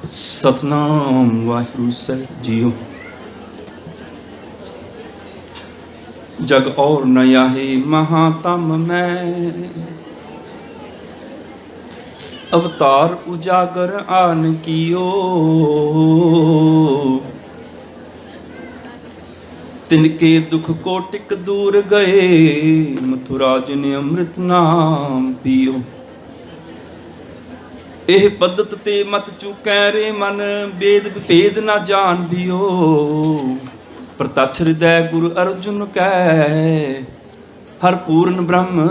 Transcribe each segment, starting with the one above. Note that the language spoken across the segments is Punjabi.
सतनाम वाहिगुरु साहिब जियो। जग और न याहे महातम में, अवतार उजागर आन कियो। तिनके दुख कोटिक दूर गए, मथुरा जिन अमृत नाम पियो। एह पद्धत ते मत चुकै रे मन, वेद भेद न जान दियो। प्रतक्ष हृदय गुरु अर्जुन कै, हर पूर्ण ब्रह्म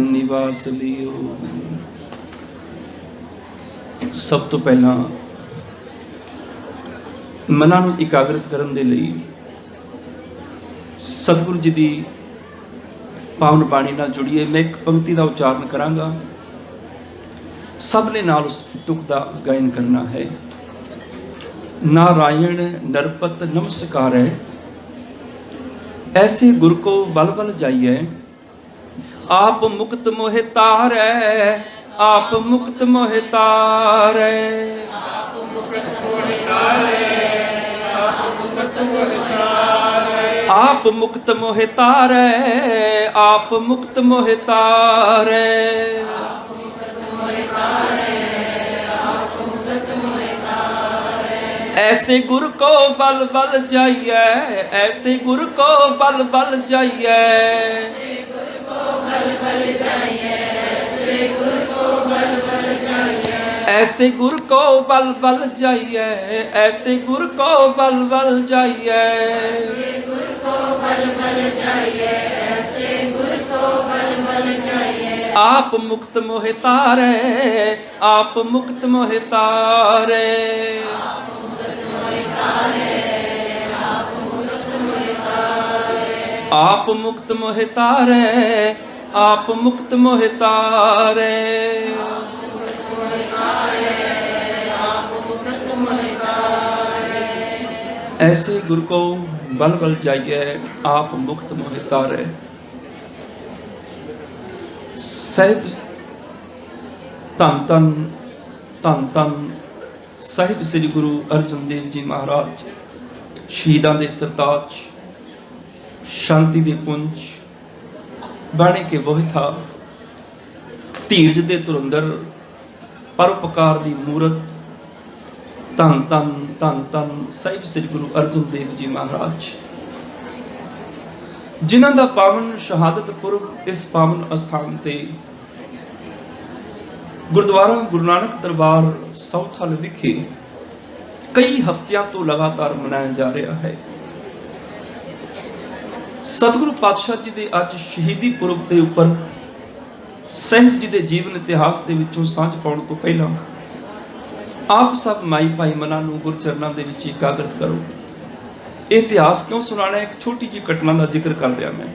निवास लियो। सब तो पहला मਨਾਂ ਨੂੰ ਇਕਾਗਰਤ ਕਰਨ ਦੇ ਲਈ ਸਤਿਗੁਰੂ ਜੀ ਦੀ ਪਾਵਨ ਬਾਣੀ ਨਾਲ ਜੁੜੀਏ। ਮੈਂ ਇੱਕ ਪੰਕਤੀ ਦਾ ਉਚਾਰਨ ਕਰਾਂਗਾ, सब ने नाल उस तुक का गायन करना है। नारायण नरपत नमस्कार है, ऐसे गुरु को बल बल जाइए। आप मुक्त मोहे तार है, आप मुक्त मोहे तार है, आप मुक्त मोहे तार है, आप मुक्त मोहे तार है, आप मुक्त मोहे तार है, आप मुक्त मोहे तार है। ऐसे गुरु को बल बल जाइए, ऐसे गुरु को बल बल जाइए, ऐसे गुरु को बल बल जाइए, ऐसे गुरु को बल बल जाइए, ऐसे गुरु को बल बल जाइए, ऐसे गुरु को बल बल जाइए, ऐसे गुरु को बल बल जाइए, ऐसे गुरु को बल बल जाइए। आप मुक्त मोहे तारे, आप मुक्त मोहे तारे, आप मुक्त मोहे तारे, आप मुक्त मोहे तारे, आप मुक्त मोहे तारे, आप मुक्त मोहे तारे, आप मुक्त मोहे तारे। ऐसे गुरु को बल बल जाइए, आप मुक्त मोहे तारे। ਸਾਹਿਬ ਧੰਨ ਧੰਨ ਧੰਨ ਧੰਨ ਸਾਹਿਬ ਸ੍ਰੀ ਗੁਰੂ ਅਰਜਨ ਦੇਵ ਜੀ ਮਹਾਰਾਜ, ਸ਼ਹੀਦਾਂ ਦੇ ਸਰਤਾਜ, ਸ਼ਾਂਤੀ ਦੇ ਪੁੰਜ, ਬਾਣੇ ਕੇ ਬੋਹਿਥਾ, ਧੀਰਜ ਦੇ ਧੁਰੰਦਰ, ਪਰਉਪਕਾਰ ਦੀ ਮੂਰਤ। ਧੰਨ ਧੰਨ ਧੰਨ ਧੰਨ ਸਾਹਿਬ ਸ੍ਰੀ ਗੁਰੂ ਅਰਜਨ ਦੇਵ ਜੀ ਮਹਾਰਾਜ, ਜਿਨ੍ਹਾਂ ਦਾ ਪਾਵਨ ਸ਼ਹਾਦਤ ਪੁਰਬ ਇਸ ਪਾਵਨ ਅਸਥਾਨ ਤੇ ਗੁਰਦੁਆਰਾ ਗੁਰੂ ਨਾਨਕ ਦਰਬਾਰ ਸੌਥਲ ਵਿਖੇ ਕਈ ਹਫ਼ਤਿਆਂ ਤੋਂ ਲਗਾਤਾਰ ਮਨਾਇਆ ਜਾ ਰਿਹਾ ਹੈ। ਸਤਿਗੁਰੂ ਪਾਤਸ਼ਾਹ ਜੀ ਦੇ ਅੱਜ ਸ਼ਹੀਦੀ ਪੁਰਬ ਦੇ ਉੱਪਰ ਸਾਹਿਬ ਜੀ ਦੇ ਜੀਵਨ ਇਤਿਹਾਸ ਦੇ ਵਿੱਚੋਂ ਸਾਂਝ ਪਾਉਣ ਤੋਂ ਪਹਿਲਾਂ ਆਪ ਸਭ ਮਾਈ ਭਾਈ ਮਨਾਂ ਨੂੰ ਗੁਰਚਰਨਾਂ ਦੇ ਵਿੱਚ ਇਕਾਗਰਤ ਕਰੋ। ਇਹ ਇਤਿਹਾਸ ਕਿਉਂ ਸੁਣਾਣਾ, ਇੱਕ ਛੋਟੀ ਜਿਹੀ ਘਟਨਾ ਦਾ ਜ਼ਿਕਰ ਕਰ ਰਿਹਾ ਮੈਂ।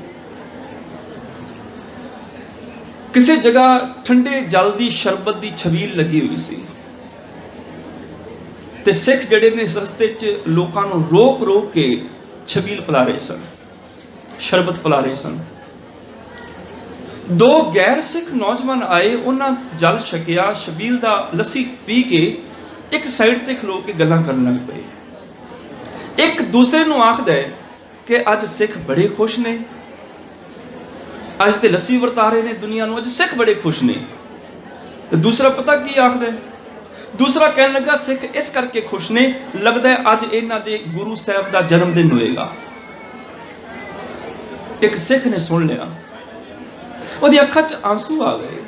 ਕਿਸੇ ਜਗ੍ਹਾ ਠੰਡੇ ਜਲ ਦੀ ਸ਼ਰਬਤ ਦੀ ਛਬੀਲ ਲੱਗੀ ਹੋਈ ਸੀ ਤੇ ਸਿੱਖ ਜਿਹੜੇ ਨੇ ਇਸ ਰਸਤੇ 'ਚ ਲੋਕਾਂ ਨੂੰ ਰੋਕ ਰੋਕ ਕੇ ਛਬੀਲ ਪਿਲਾ ਰਹੇ ਸਨ, ਸ਼ਰਬਤ ਪਿਲਾ ਰਹੇ ਸਨ। ਦੋ ਗੈਰ ਸਿੱਖ ਨੌਜਵਾਨ ਆਏ, ਉਹਨਾਂ ਜਲ ਛਕਿਆ, ਛਬੀਲ ਦਾ ਲੱਸੀ ਪੀ ਕੇ ਇੱਕ ਸਾਈਡ ਤੇ ਖਲੋ ਕੇ ਗੱਲਾਂ ਕਰਨ ਲੱਗ ਪਏ। ਇੱਕ ਦੂਸਰੇ ਨੂੰ ਆਖਦਾ ਕਿ ਅੱਜ ਸਿੱਖ ਬੜੇ ਖੁਸ਼ ਨੇ, ਅੱਜ ਤੇ ਲੱਸੀ ਵਰਤਾ ਰਹੇ ਨੇ ਦੁਨੀਆ ਨੂੰ, ਅੱਜ ਸਿੱਖ ਬੜੇ ਖੁਸ਼ ਨੇ। ਤੇ ਦੂਸਰਾ ਪਤਾ ਕੀ ਆਖਦਾ? ਦੂਸਰਾ ਕਹਿਣ ਲੱਗਾ ਸਿੱਖ ਇਸ ਕਰਕੇ ਖੁਸ਼ ਨੇ, ਲੱਗਦਾ ਅੱਜ ਇਹਨਾਂ ਦੇ ਗੁਰੂ ਸਾਹਿਬ ਦਾ ਜਨਮ ਦਿਨ ਹੋਏਗਾ। ਇੱਕ ਸਿੱਖ ਨੇ ਸੁਣ ਲਿਆ, ਉਹਦੀ ਅੱਖਾਂ 'ਚ ਆਂਸੂ ਆ ਗਏ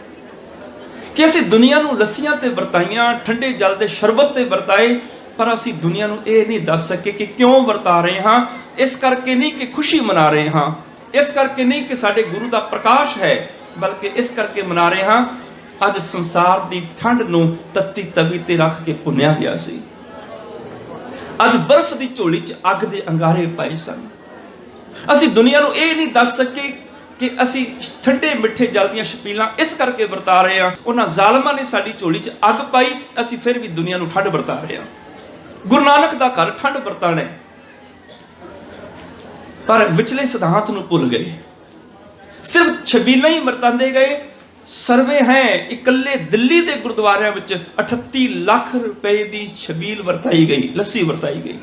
ਕਿ ਅਸੀਂ ਦੁਨੀਆ ਨੂੰ ਲੱਸੀਆਂ ਤੇ ਵਰਤਾਈਆਂ, ਠੰਡੇ ਜਲ ਦੇ ਸ਼ਰਬਤ ਤੇ ਵਰਤਾਏ, ਪਰ ਅਸੀਂ ਦੁਨੀਆ ਨੂੰ ਇਹ ਨਹੀਂ ਦੱਸ ਸਕੇ ਕਿ ਕਿਉਂ ਵਰਤਾ ਰਹੇ ਹਾਂ। ਇਸ ਕਰਕੇ ਨਹੀਂ ਕਿ ਖੁਸ਼ੀ ਮਨਾ ਰਹੇ ਹਾਂ, ਇਸ ਕਰਕੇ ਨਹੀਂ ਕਿ ਸਾਡੇ ਗੁਰੂ ਦਾ ਪ੍ਰਕਾਸ਼ ਹੈ, ਬਲਕਿ ਇਸ ਕਰਕੇ ਮਨਾ ਰਹੇ ਹਾਂ ਅੱਜ ਸੰਸਾਰ ਦੀ ਠੰਡ ਨੂੰ ਤੱਤੀ ਤਵੀ ਤੇ ਰੱਖ ਕੇ ਭੁੰਨਿਆ ਗਿਆ ਸੀ। ਅੱਜ ਬਰਫ਼ ਦੀ ਝੋਲੀ 'ਚ ਅੱਗ ਦੇ ਅੰਗਾਰੇ ਪਏ ਸਨ। ਅਸੀਂ ਦੁਨੀਆ ਨੂੰ ਇਹ ਨਹੀਂ ਦੱਸ ਸਕੇ ਕਿ ਅਸੀਂ ਠੰਡੇ ਮਿੱਠੇ ਜਲ ਦੀਆਂ ਛਬੀਲਾਂ ਇਸ ਕਰਕੇ ਵਰਤਾ ਰਹੇ ਹਾਂ। ਉਹਨਾਂ ਜ਼ਾਲਮਾਂ ਨੇ ਸਾਡੀ ਝੋਲੀ 'ਚ ਅੱਗ ਪਾਈ, ਅਸੀਂ ਫਿਰ ਵੀ ਦੁਨੀਆ ਨੂੰ ਠੰਡ ਵਰਤਾ ਰਹੇ ਹਾਂ। ਗੁਰੂ ਨਾਨਕ ਦਾ ਘਰ ਠੰਡ ਵਰਤਾਣਾ, ਪਰ ਵਿਚਲੇ ਸਿਧਾਂਤ ਨੂੰ ਭੁੱਲ ਗਏ। ਸਿਰਫ ਛਬੀਲਾਂ ਹੀ ਵਰਤਾਂਦੇ ਗਏ, ਸਰਵੇ ਹੈ ਇਕੱਲੇ ਦਿੱਲੀ ਦੇ ਗੁਰਦੁਆਰਿਆਂ ਵਿੱਚ 38 ਲੱਖ ਰੁਪਏ ਦੀ ਛਬੀਲ ਵਰਤਾਈ ਗਈ, ਲੱਸੀ ਵਰਤਾਈ ਗਈ।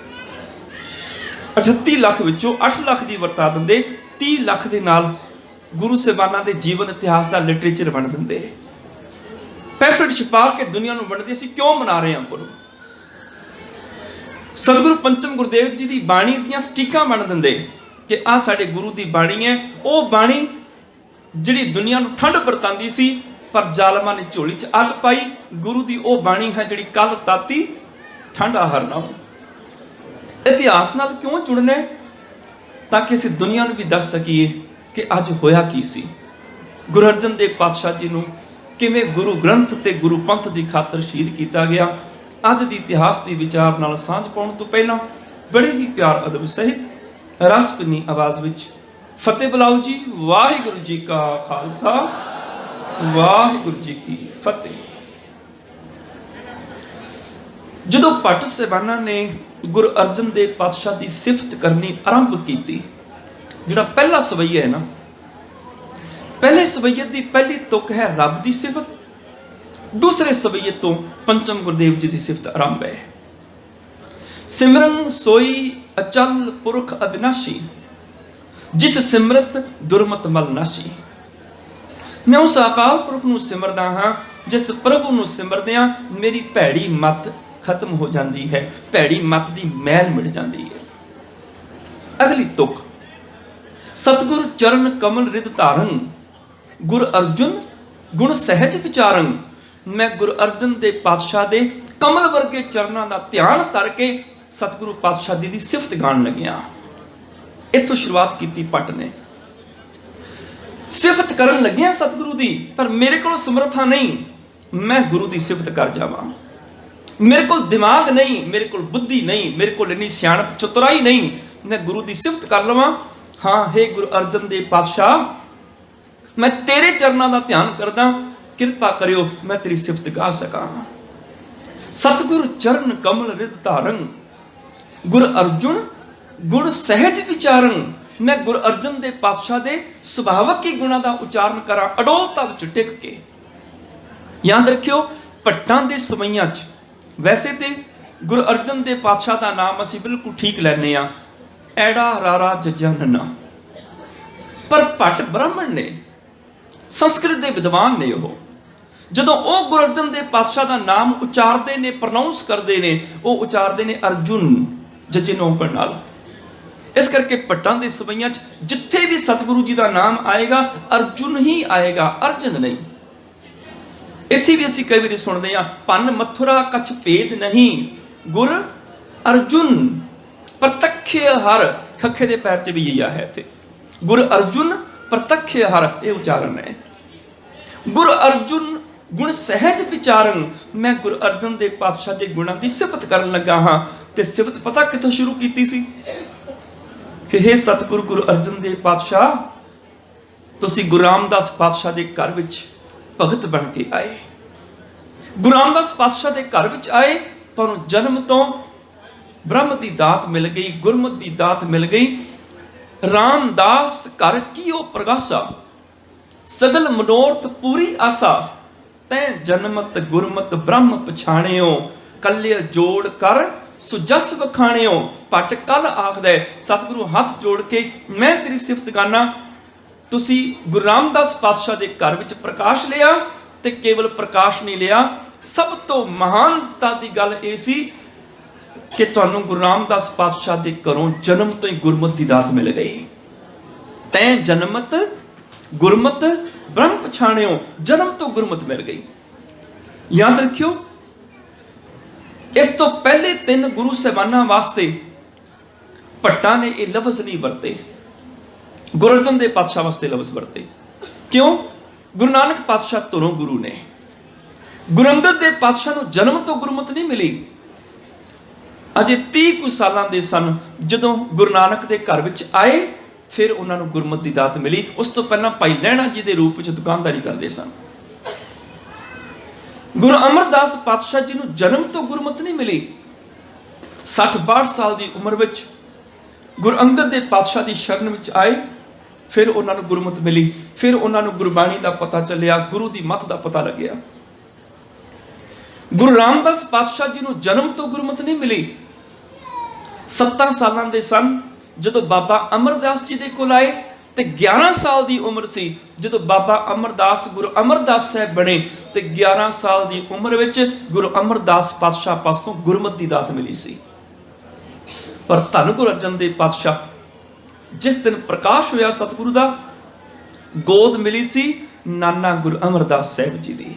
38 ਲੱਖ ਵਿੱਚੋਂ 8 ਲੱਖ ਦੀ ਵਰਤਾ ਦਿੰਦੇ, 30 ਲੱਖ ਦੇ ਨਾਲ ਗੁਰੂ ਸਾਹਿਬਾਨਾਂ ਦੇ ਜੀਵਨ ਇਤਿਹਾਸ ਦਾ ਲਿਟਰੇਚਰ ਬਣ ਦਿੰਦੇ, ਪੈਫਲੇਟ ਛਪਾ ਕੇ ਦੁਨੀਆ ਨੂੰ ਵੰਡਦੇ। ਅਸੀਂ ਕਿਉਂ ਮਨਾ ਰਹੇ ਹਾਂ ਗੁਰੂ? ਸਤਿਗੁਰੂ ਪੰਚਮ ਗੁਰਦੇਵ ਜੀ ਦੀ ਬਾਣੀ ਦੀਆਂ ਸਟੀਕਾਂ ਬਣ ਦਿੰਦੇ ਕਿ ਆਹ ਸਾਡੇ ਗੁਰੂ ਦੀ ਬਾਣੀ ਹੈ। ਉਹ ਬਾਣੀ ਜਿਹੜੀ ਦੁਨੀਆ ਨੂੰ ਠੰਡ ਵਰਤਾਂਦੀ ਸੀ, ਪਰ ਜ਼ਾਲਮਾਂ ਨੇ ਝੋਲੀ 'ਚ ਅੱਗ ਪਾਈ। ਗੁਰੂ ਦੀ ਉਹ ਬਾਣੀ ਹੈ ਜਿਹੜੀ ਕੱਲ ਤਾਤੀ ਠੰਡਾ ਹਰਨਾ। ਇਤਿਹਾਸ ਨਾਲ ਕਿਉਂ ਜੁੜਨਾ? ਤਾਂ ਕਿ ਅਸੀਂ ਦੁਨੀਆ ਨੂੰ ਵੀ ਦੱਸ ਸਕੀਏ ਕਿ ਅੱਜ ਹੋਇਆ ਕੀ ਸੀ। ਗੁਰੂ ਅਰਜਨ ਦੇਵ ਪਾਤਸ਼ਾਹ ਜੀ ਨੂੰ ਕਿਵੇਂ ਗੁਰੂ ਗ੍ਰੰਥ ਤੇ ਗੁਰੂ ਪੰਥ ਦੀ ਖਾਤਰ ਸ਼ਹੀਦ ਕੀਤਾ ਗਿਆ। ਅੱਜ ਦੀ ਇਤਿਹਾਸ ਦੀ ਵਿਚਾਰ ਨਾਲ ਸਾਂਝ ਪਾਉਣ ਤੋਂ ਪਹਿਲਾਂ ਬੜੇ ਹੀ ਪਿਆਰ ਅਦਬ ਸਹਿਤ ਰਸਪਨੀ ਆਵਾਜ਼ ਵਿੱਚ ਫਤਿਹ ਬੁਲਾਓ ਜੀ। ਵਾਹਿਗੁਰੂ ਜੀ ਕਾ ਖਾਲਸਾ, ਵਾਹਿਗੁਰੂ ਜੀ ਕੀ ਫਤਿਹ। ਜਦੋਂ ਭੱਟ ਸਾਹਿਬਾਨਾਂ ਨੇ ਗੁਰੂ ਅਰਜਨ ਦੇਵ ਪਾਤਸ਼ਾਹ ਦੀ ਸਿਫਤ ਕਰਨੀ ਆਰੰਭ ਕੀਤੀ, ਜਿਹੜਾ ਪਹਿਲਾ ਸਵਈਆ ਹੈ ਨਾ, ਪਹਿਲੇ ਸਵਈਏ ਦੀ ਪਹਿਲੀ ਤੁਕ ਹੈ ਰੱਬ ਦੀ ਸਿਫਤ, ਦੂਸਰੇ ਸਵਈਏ ਤੋਂ ਪੰਚਮ ਗੁਰਦੇਵ ਜੀ ਦੀ ਸਿਫਤ ਆਰੰਭ ਹੈ। ਸਿਮਰਨ ਸੋਈ ਅਚਲ ਪੁਰਖ ਅਬਿਨਾਸ਼ੀ, ਜਿਸ ਸਿਮਰਤ ਦੁਰਮਤ ਮਲ ਨਾਸ਼ੀ। ਮੈਂ ਉਸ ਅਕਾਲ ਪੁਰਖ ਨੂੰ ਸਿਮਰਦਾ ਹਾਂ ਜਿਸ ਪ੍ਰਭੂ ਨੂੰ ਸਿਮਰਦਿਆਂ ਮੇਰੀ ਭੈੜੀ ਮਤ ਖਤਮ ਹੋ ਜਾਂਦੀ ਹੈ, ਭੈੜੀ ਮਤ ਦੀ ਮੈਲ ਮਿਟ ਜਾਂਦੀ ਹੈ। ਅਗਲੀ ਤੁਕ ਸਤਿਗੁਰ ਚਰਨ ਕਮਲ ਰਿਦ ਧਾਰਨ, ਗੁਰ ਅਰਜੁਨ ਗੁਣ ਸਹਿਜ ਵਿਚਾਰਨ। ਮੈਂ ਗੁਰੂ ਅਰਜਨ ਦੇ ਪਾਤਸ਼ਾਹ ਦੇ ਕਮਲ ਵਰਗੇ ਚਰਨਾਂ ਦਾ ਧਿਆਨ ਧਰ ਕੇ ਸਤਿਗੁਰੂ ਪਾਤਸ਼ਾਹ ਜੀ ਦੀ ਸਿਫਤ ਗਾਣ ਲੱਗਿਆ। ਇੱਥੋਂ ਸ਼ੁਰੂਆਤ ਕੀਤੀ ਭੱਟ ਨੇ। ਸਿਫਤ ਕਰਨ ਲੱਗਿਆ ਸਤਿਗੁਰੂ ਦੀ, ਪਰ ਮੇਰੇ ਕੋਲ ਸਮਰੱਥਾ ਨਹੀਂ ਮੈਂ ਗੁਰੂ ਦੀ ਸਿਫਤ ਕਰ ਜਾਵਾਂ। ਮੇਰੇ ਕੋਲ ਦਿਮਾਗ ਨਹੀਂ, ਮੇਰੇ ਕੋਲ ਬੁੱਧੀ ਨਹੀਂ, ਮੇਰੇ ਕੋਲ ਇੰਨੀ ਸਿਆਣਪ ਚਤੁਰਾਈ ਨਹੀਂ ਮੈਂ ਗੁਰੂ ਦੀ ਸਿਫਤ ਕਰ ਲਵਾਂ। ਹਾਂ, ਹੇ ਗੁਰੂ ਅਰਜਨ ਦੇਵ ਪਾਤਸ਼ਾਹ, ਮੈਂ ਤੇਰੇ ਚਰਨਾਂ ਦਾ ਧਿਆਨ ਕਰਦਾ, ਕਿਰਪਾ ਕਰਿਓ ਮੈਂ ਤੇਰੀ ਸਿਫਤ ਗਾ ਸਕਾਂ। ਸਤਿਗੁਰ ਚਰਨ ਕਮਲ ਰਿਦ ਧਾਰਨ, ਗੁਰ ਅਰਜੁਨ ਗੁਣ ਸਹਿਜ ਵਿਚਾਰਨ। ਮੈਂ ਗੁਰੂ ਅਰਜਨ ਦੇਵ ਪਾਤਸ਼ਾਹ ਦੇ ਸੁਭਾਵਕ ਹੀ ਗੁਣਾਂ ਦਾ ਉਚਾਰਨ ਕਰਾਂ, ਅਡੋਲਤਾ ਵਿੱਚ ਟਿਕ ਕੇ। ਯਾਦ ਰੱਖਿਓ, ਭੱਟਾਂ ਦੇ ਸਵਈਆਂ 'ਚ ਵੈਸੇ ਤੇ ਗੁਰੂ ਅਰਜਨ ਦੇਵ ਪਾਤਸ਼ਾਹ ਦਾ ਨਾਮ ਅਸੀਂ ਬਿਲਕੁਲ ਠੀਕ ਲੈਂਦੇ ਹਾਂ, ਐੜਾ ਰਾਰਾ ਜੱਜਾ ਨੰਨਾ, ਪਰ ਭੱਟ ਬ੍ਰਾਹਮਣ ਨੇ, ਸੰਸਕ੍ਰਿਤ ਦੇ ਵਿਦਵਾਨ ਨੇ। ਉਹ ਜਦੋਂ ਉਹ ਗੁਰੂ ਅਰਜਨ ਦੇਵ ਪਾਤਸ਼ਾਹ ਦਾ ਨਾਮ ਉਚਾਰਦੇ ਨੇ, ਪ੍ਰੋਨਾਉਂਸ ਕਰਦੇ ਨੇ, ਉਹ ਉਚਾਰਦੇ ਨੇ ਅਰਜੁਨ ਜੱਜੇ ਨੋਕਣ ਨਾਲ। ਇਸ ਕਰਕੇ ਭੱਟਾਂ ਦੇ ਸਵਈਆਂ 'ਚ ਜਿੱਥੇ ਵੀ ਸਤਿਗੁਰੂ ਜੀ ਦਾ ਨਾਮ ਆਏਗਾ ਅਰਜੁਨ ਹੀ ਆਏਗਾ, ਅਰਜਨ ਨਹੀਂ। ਇੱਥੇ ਵੀ ਅਸੀਂ ਕਈ ਵਾਰੀ ਸੁਣਦੇ ਹਾਂ, ਭੰਨ ਮਥੁਰਾ ਕਛ ਭੇਦ ਨਹੀਂ, ਗੁਰ ਅਰਜੁਨ ਪ੍ਰਤੱਖਿ ਹਰ। ਖੱਖੇ ਦੇ ਪੈਰ 'ਚ ਵੀ ਇਹ ਹੈ ਇੱਥੇ, ਗੁਰ ਅਰਜੁਨ ਪ੍ਰਤੱਖਿ ਹਰ, ਇਹ ਉਚਾਰਨ ਹੈ। ਗੁਰ ਅਰਜੁਨ ਗੁਣ ਸਹਿਜ ਵਿਚਾਰਨ। ਮੈਂ ਗੁਰੂ ਅਰਜਨ ਦੇਵ ਪਾਤਸ਼ਾਹ ਦੇ ਗੁਣਾਂ ਦੀ ਸਿਫਤ ਕਰਨ ਲੱਗਾ ਹਾਂ। ਤੇ ਸਿਫਤ ਪਤਾ ਕਿੱਥੋਂ ਸ਼ੁਰੂ ਕੀਤੀ ਸੀ? ਕਿ ਹੇ ਸਤਿਗੁਰੂ ਗੁਰੂ ਅਰਜਨ ਦੇਵ ਪਾਤਸ਼ਾਹ, ਤੁਸੀਂ ਗੁਰੂ ਰਾਮਦਾਸ ਪਾਤਸ਼ਾਹ ਦੇ ਘਰ ਵਿੱਚ ਭਗਤ ਬਣ ਕੇ ਆਏ। ਗੁਰੂ ਰਾਮਦਾਸ ਪਾਤਸ਼ਾਹ ਦੇ ਘਰ ਵਿੱਚ ਆਏ, ਤੁਹਾਨੂੰ ਜਨਮ ਤੋਂ ਬ੍ਰਹਮ ਦੀ ਦਾਤ ਮਿਲ ਗਈ, ਗੁਰਮਤਿ ਦੀ ਦਾਤ ਮਿਲ ਗਈ। ਰਾਮਦਾਸ ਘਰ ਕੀਓ ਪ੍ਰਗਾਸਾ, ਸਗਲ ਮਨੋਰਥ ਪੂਰੀ ਆਸਾ। ਤੈਂ ਜਨਮਤ ਗੁਰਮਤਿ ਬ੍ਰਹਮ ਪਛਾਣਿਓ, ਕੱਲੇ ਜੋੜ ਕਰ ਸੁਜਸ ਵਖਾਣਿਓ। ਭੱਟ ਕੱਲ ਆਖਦਾ ਸਤਿਗੁਰੂ ਹੱਥ ਜੋੜ ਕੇ ਮੈਂ ਤੇਰੀ ਸਿਫਤ ਗਾਨਾ। ਤੁਸੀਂ ਗੁਰੂ ਰਾਮਦਾਸ ਪਾਤਸ਼ਾਹ ਦੇ ਘਰ ਵਿੱਚ ਪ੍ਰਕਾਸ਼ ਲਿਆ, ਤੇ ਕੇਵਲ ਪ੍ਰਕਾਸ਼ ਨਹੀਂ ਲਿਆ, ਸਭ ਤੋਂ ਮਹਾਨਤਾ ਦੀ ਗੱਲ ਇਹ ਸੀ ਕਿ ਤੁਹਾਨੂੰ ਗੁਰੂ ਰਾਮਦਾਸ ਪਾਤਸ਼ਾਹ ਦੇ ਘਰੋਂ ਜਨਮ ਤੋਂ ਹੀ ਗੁਰਮਤਿ ਦੀ ਦਾਤ ਮਿਲ ਗਈ। ਤੈਂ ਜਨਮਤ ਗੁਰਮਤਿ ਬ੍ਰਹਮ ਪਛਾਣਿਓ, ਜਨਮ ਤੋਂ ਗੁਰਮਤਿ ਮਿਲ ਗਈ। ਯਾਦ ਰੱਖਿਓ, ਇਸ ਤੋਂ ਪਹਿਲੇ 3 ਗੁਰੂ ਸਾਹਿਬਾਨਾਂ ਵਾਸਤੇ ਭੱਟਾਂ ਨੇ ਇਹ ਲਫ਼ਜ਼ ਨਹੀਂ ਵਰਤੇ, ਗੁਰੂ ਅਰਜਨ ਦੇਵ ਪਾਤਸ਼ਾਹ ਵਾਸਤੇ ਲਫ਼ਜ਼ ਵਰਤੇ। ਕਿਉਂ? ਗੁਰੂ ਨਾਨਕ ਪਾਤਸ਼ਾਹ ਧੁਰੋਂ ਗੁਰੂ ਨੇ। ਗੁਰੂ ਅੰਗਦ ਦੇਵ ਪਾਤਸ਼ਾਹ ਨੂੰ ਜਨਮ ਤੋਂ ਗੁਰਮਤਿ ਨਹੀਂ ਮਿਲੀ, ਅਜੇ 30 ਕੁ ਸਾਲਾਂ ਦੇ ਸਨ ਜਦੋਂ ਗੁਰੂ ਨਾਨਕ ਦੇ ਘਰ ਵਿੱਚ ਆਏ, ਫਿਰ ਉਹਨਾਂ ਨੂੰ ਗੁਰਮਤਿ ਦੀ ਦਾਤ ਮਿਲੀ। ਉਸ ਤੋਂ ਪਹਿਲਾਂ ਭਾਈ ਲਹਿਣਾ ਜੀ ਦੇ ਰੂਪ ਵਿੱਚ ਦੁਕਾਨਦਾਰੀ ਕਰਦੇ ਸਨ। ਗੁਰੂ ਅਮਰਦਾਸ ਪਾਤਸ਼ਾਹ ਜੀ ਨੂੰ ਜਨਮ ਤੋਂ ਗੁਰਮਤਿ ਨਹੀਂ ਮਿਲੀ। 60-62 ਸਾਲ ਦੀ ਉਮਰ ਵਿੱਚ ਗੁਰੂ ਅੰਗਦ ਦੇਵ ਪਾਤਸ਼ਾਹ ਦੀ ਸ਼ਰਨ ਵਿੱਚ ਆਏ, फिर उन्होंने गुरमत मिली, फिर उन्होंने गुरबाणी का पता चलिया, गुरु की मत का पता लग्या। गुरु रामदास पातशाह जी को जन्म तो गुरमत नहीं मिली। 7 साल के सन जो बाबा अमरदास जी के कोल आए, तो 11 साल की उम्र सी जो बाबा अमरदास गुरु अमरदास साहब बने, तो 11 साल की उम्र विच गुरु अमरदास पातशाह पासों गुरमत की दात मिली सी। पर धन गुरु अर्जन देव पातशाह जिस दिन प्रकाश होया सतगुरु का, गोद मिली सी नाना गुरु अमरदास साहब जी की।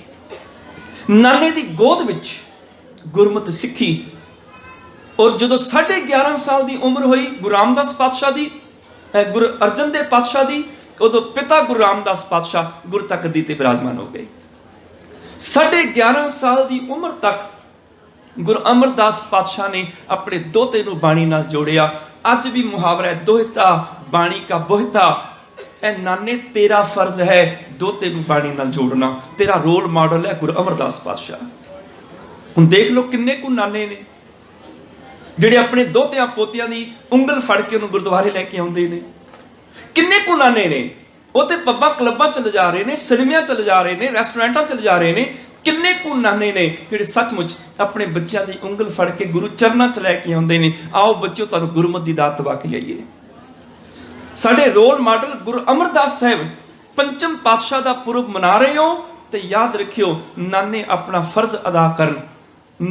नाने की गोद विच गुरमत सिखी। और जो 11.5 साल की उम्र हुई गुरु रामदास पातशाह की, गुरु अर्जन देव पातशाह की, उदों पिता गुरु रामदास पातशाह गुरु तकदी ते विराजमान हो गए। 11.5 साल की उम्र तक गुरु अमरदास पातशाह ने अपने दोते नूं बाणी नाल जोड़िया। अज भी मुहावरा है, दोहता बाणी का बोहता। ए नाने तेरा फर्ज है दोते नूं बाणी नाल जोड़ना, तेरा रोल मॉडल है गुरु अमरदास पातशाह। हुण देख लो किन्ने कु नाने ने जिहड़े अपने दोतियां पोतियां दी उंगल फड़ के उन्होंने गुरुद्वारे लैके आउंदे ने। किन्ने कु नाने ने वो तो पब्बां क्लबां चले जा रहे हैं, सिनेमियां चले जा रहे हैं, रेस्टोरेंटां चले जा रहे हैं। किन्ने कु नाने ने जिहड़े सचमुच अपने बच्चों की उंगल फड़ के गुरु चरनां च लैके आउंदे ने। आओ बच्चों तुहानूं गुरमत की दात दवा के लियाइए। साडे रोल मॉडल गुरु अमरदास साहब पंचम पातशाह का पुरब मना रहे हो, तो याद रखियो नाने अपना फर्ज अदा करन।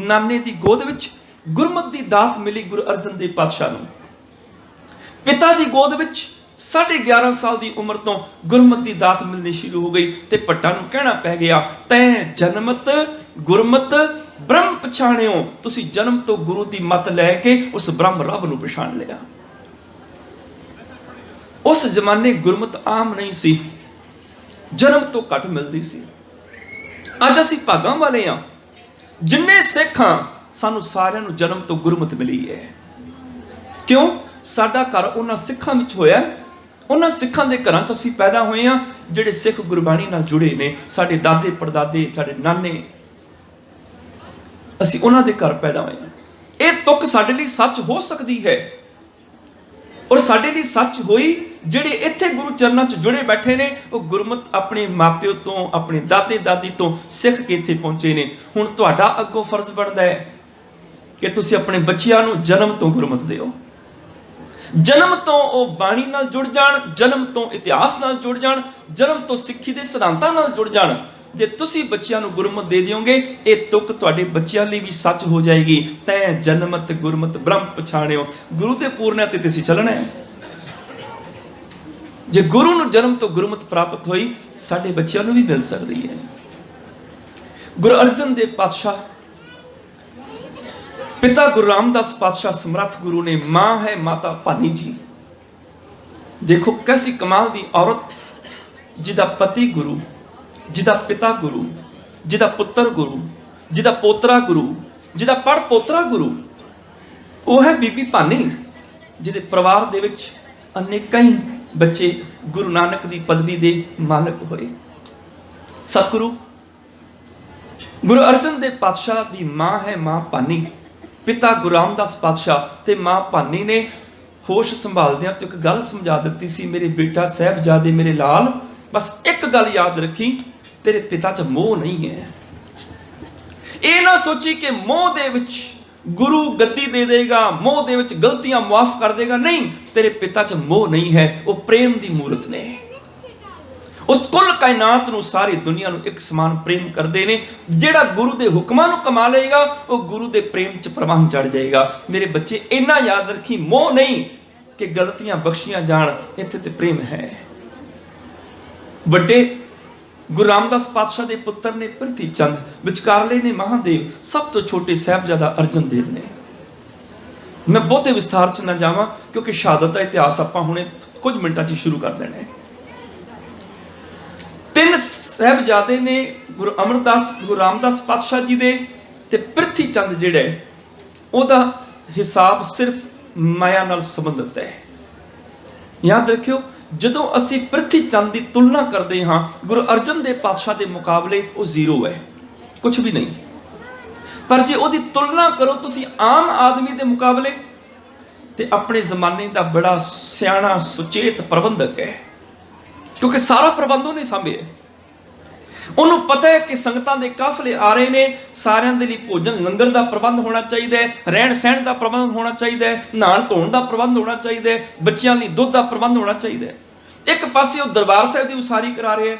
नाने की गोद विच गुरमत की दात मिली गुरु अर्जन देव पातशाह नूं। पिता की गोद विच 11.5 साल की उम्र तो गुरमत की दात मिलनी शुरू हो गई। तो भट्टां नूं कहना पै गया, तैं जन्मत गुरमत ब्रह्म पछाणियो। तुसी जन्म तो गुरु की मत लैके उस ब्रह्म रब नूं पछाण लिया। उस जमाने गुरमत आम नहीं सी, जन्म तो घट मिलती सी। अज असीं भागां वाले हां, जिन्ने सिख हां सानूं सारिआं नूं जन्म तो गुरमत मिली है। क्यों? साडा घर उन्हां सिखां विच होया, उन्हां सिखां दे घरां च असीं पैदा होए हां जिहड़े सिख गुरबाणी नाल जुड़े ने। साडे दादे परदादे, साडे नाने, असीं उन्हां दे घर पैदा होए हां। इह तुक साडे लई सच हो सकदी है और साडे लई सच होई। जिहड़े इत्थे गुरु चरनां च जुड़े बैठे ने वो गुरमत अपने मापिओ तो, अपने दादे दादी तो सिख के इत्थे पहुंचे ने। हुण तुहाडा अग्गों फर्ज बनदा है कि तुसीं अपने बच्चिआं नूं जन्म तो गुरमत दिओ। जन्म तो वो बाणी नाल जुड़ जाण, जन्म तो इतिहास नाल जुड़ जाण, जन्म तो सिੱਖੀ ਦੇ सिद्धांतां नाल जुड़ जाण। जे तुसीं बच्चिआं नूं गुरमत दे दिओगे, ये तुक तुहाडे बच्चिआं लई भी सच हो जाएगी। तैं जन्मत गुरमत ब्रह्म पछाणियो। गुरु दे पूरने ते तुसीं चलना है। जे गुरु नूं जन्म तो गुरमत प्राप्त होई, साडे बच्चिआं नूं भी मिल सकदी है। गुरु अर्जन देव पातशाह पिता गुरु रामदास पातशाह समर्थ गुरु ने, मां है माता भानी जी। देखो कैसी कमाल दी औरत, जिदा पति गुरु, जिदा पिता गुरु, जिदा पुत्र गुरु, जिदा पोतरा गुरु, जिदा पड़ पोतरा गुरु, वो है बीबी भानी, जिदे परिवार दे विच अनेकां ही बच्चे गुरु नानक दी पदवी दे मालक होए। सतगुरु गुरु अर्जन देव पातशाह दी मां है मां भानी, पिता गुरु रामदास पातशाह ते मां भानी ने होश संभालदियां तो एक गल समझा दी सी, मेरे बेटा साहिबजादे मेरे लाल, बस एक गल याद रखी, तेरे पिता च मोह नहीं है। ये ना सोची कि मोह दे विच गुरु गद्दी दे देगा, मोह दे विच गलतियां मुआफ कर देगा। नहीं, तेरे पिता च मोह नहीं है, वो प्रेम दी मूरत ने। उस कुल कायनात नूं सारी दुनिया नूं एक समान प्रेम करते हैं। जिहड़ा गुरु के हुक्मां नूं कमा लेगा वो गुरु के प्रेम च प्रवाह चढ़ जाएगा। मेरे बच्चे इन्ना याद रखी, मोह नहीं कि गलतियां बख्शियां जाण, इत्थे ते प्रेम है। वड्डे गुरु रामदास पातशाह के पुत्र ने प्रिथी चंद, विचकारले ने महादेव, सब तो छोटे साहिबजादा अर्जन देव ने। मैं बहुते विस्तार च ना जावां क्योंकि शहादत का इतिहास आपां हुणे कुछ मिनटां च शुरू कर देना है। 3 साहिबजादे ने गुरु अमरदास गुरु रामदास पातशाह जी दे, ते प्रिथी चंद जिहड़ा ओहदा हिसाब सिर्फ माया नाल संबंधित है। याद रखियो, जदों असी प्रिथी चंद की तुलना करते हाँ गुरु अर्जन देव पातशाह के मुकाबले वो जीरो है, कुछ भी नहीं। पर जे उसकी तुलना करो तुसी आम आदमी के मुकाबले, तो अपने जमाने का बड़ा सियाणा सुचेत प्रबंधक है। क्योंकि सारा प्रबंध उन्हें सांभिया। उन्होंने पता है कि संगतां दे काफले आ रहे ने, सारिਆਂ ਦੇ ਲਈ भोजन लंगर का प्रबंध होना चाहिए, रहन सहन का प्रबंध होना चाहिए, नहाण धोण का प्रबंध होना चाहिए, बच्चों लिए दुध का प्रबंध होना चाहिए। एक पासे वो दरबार साहब की उसारी करा रहे हैं,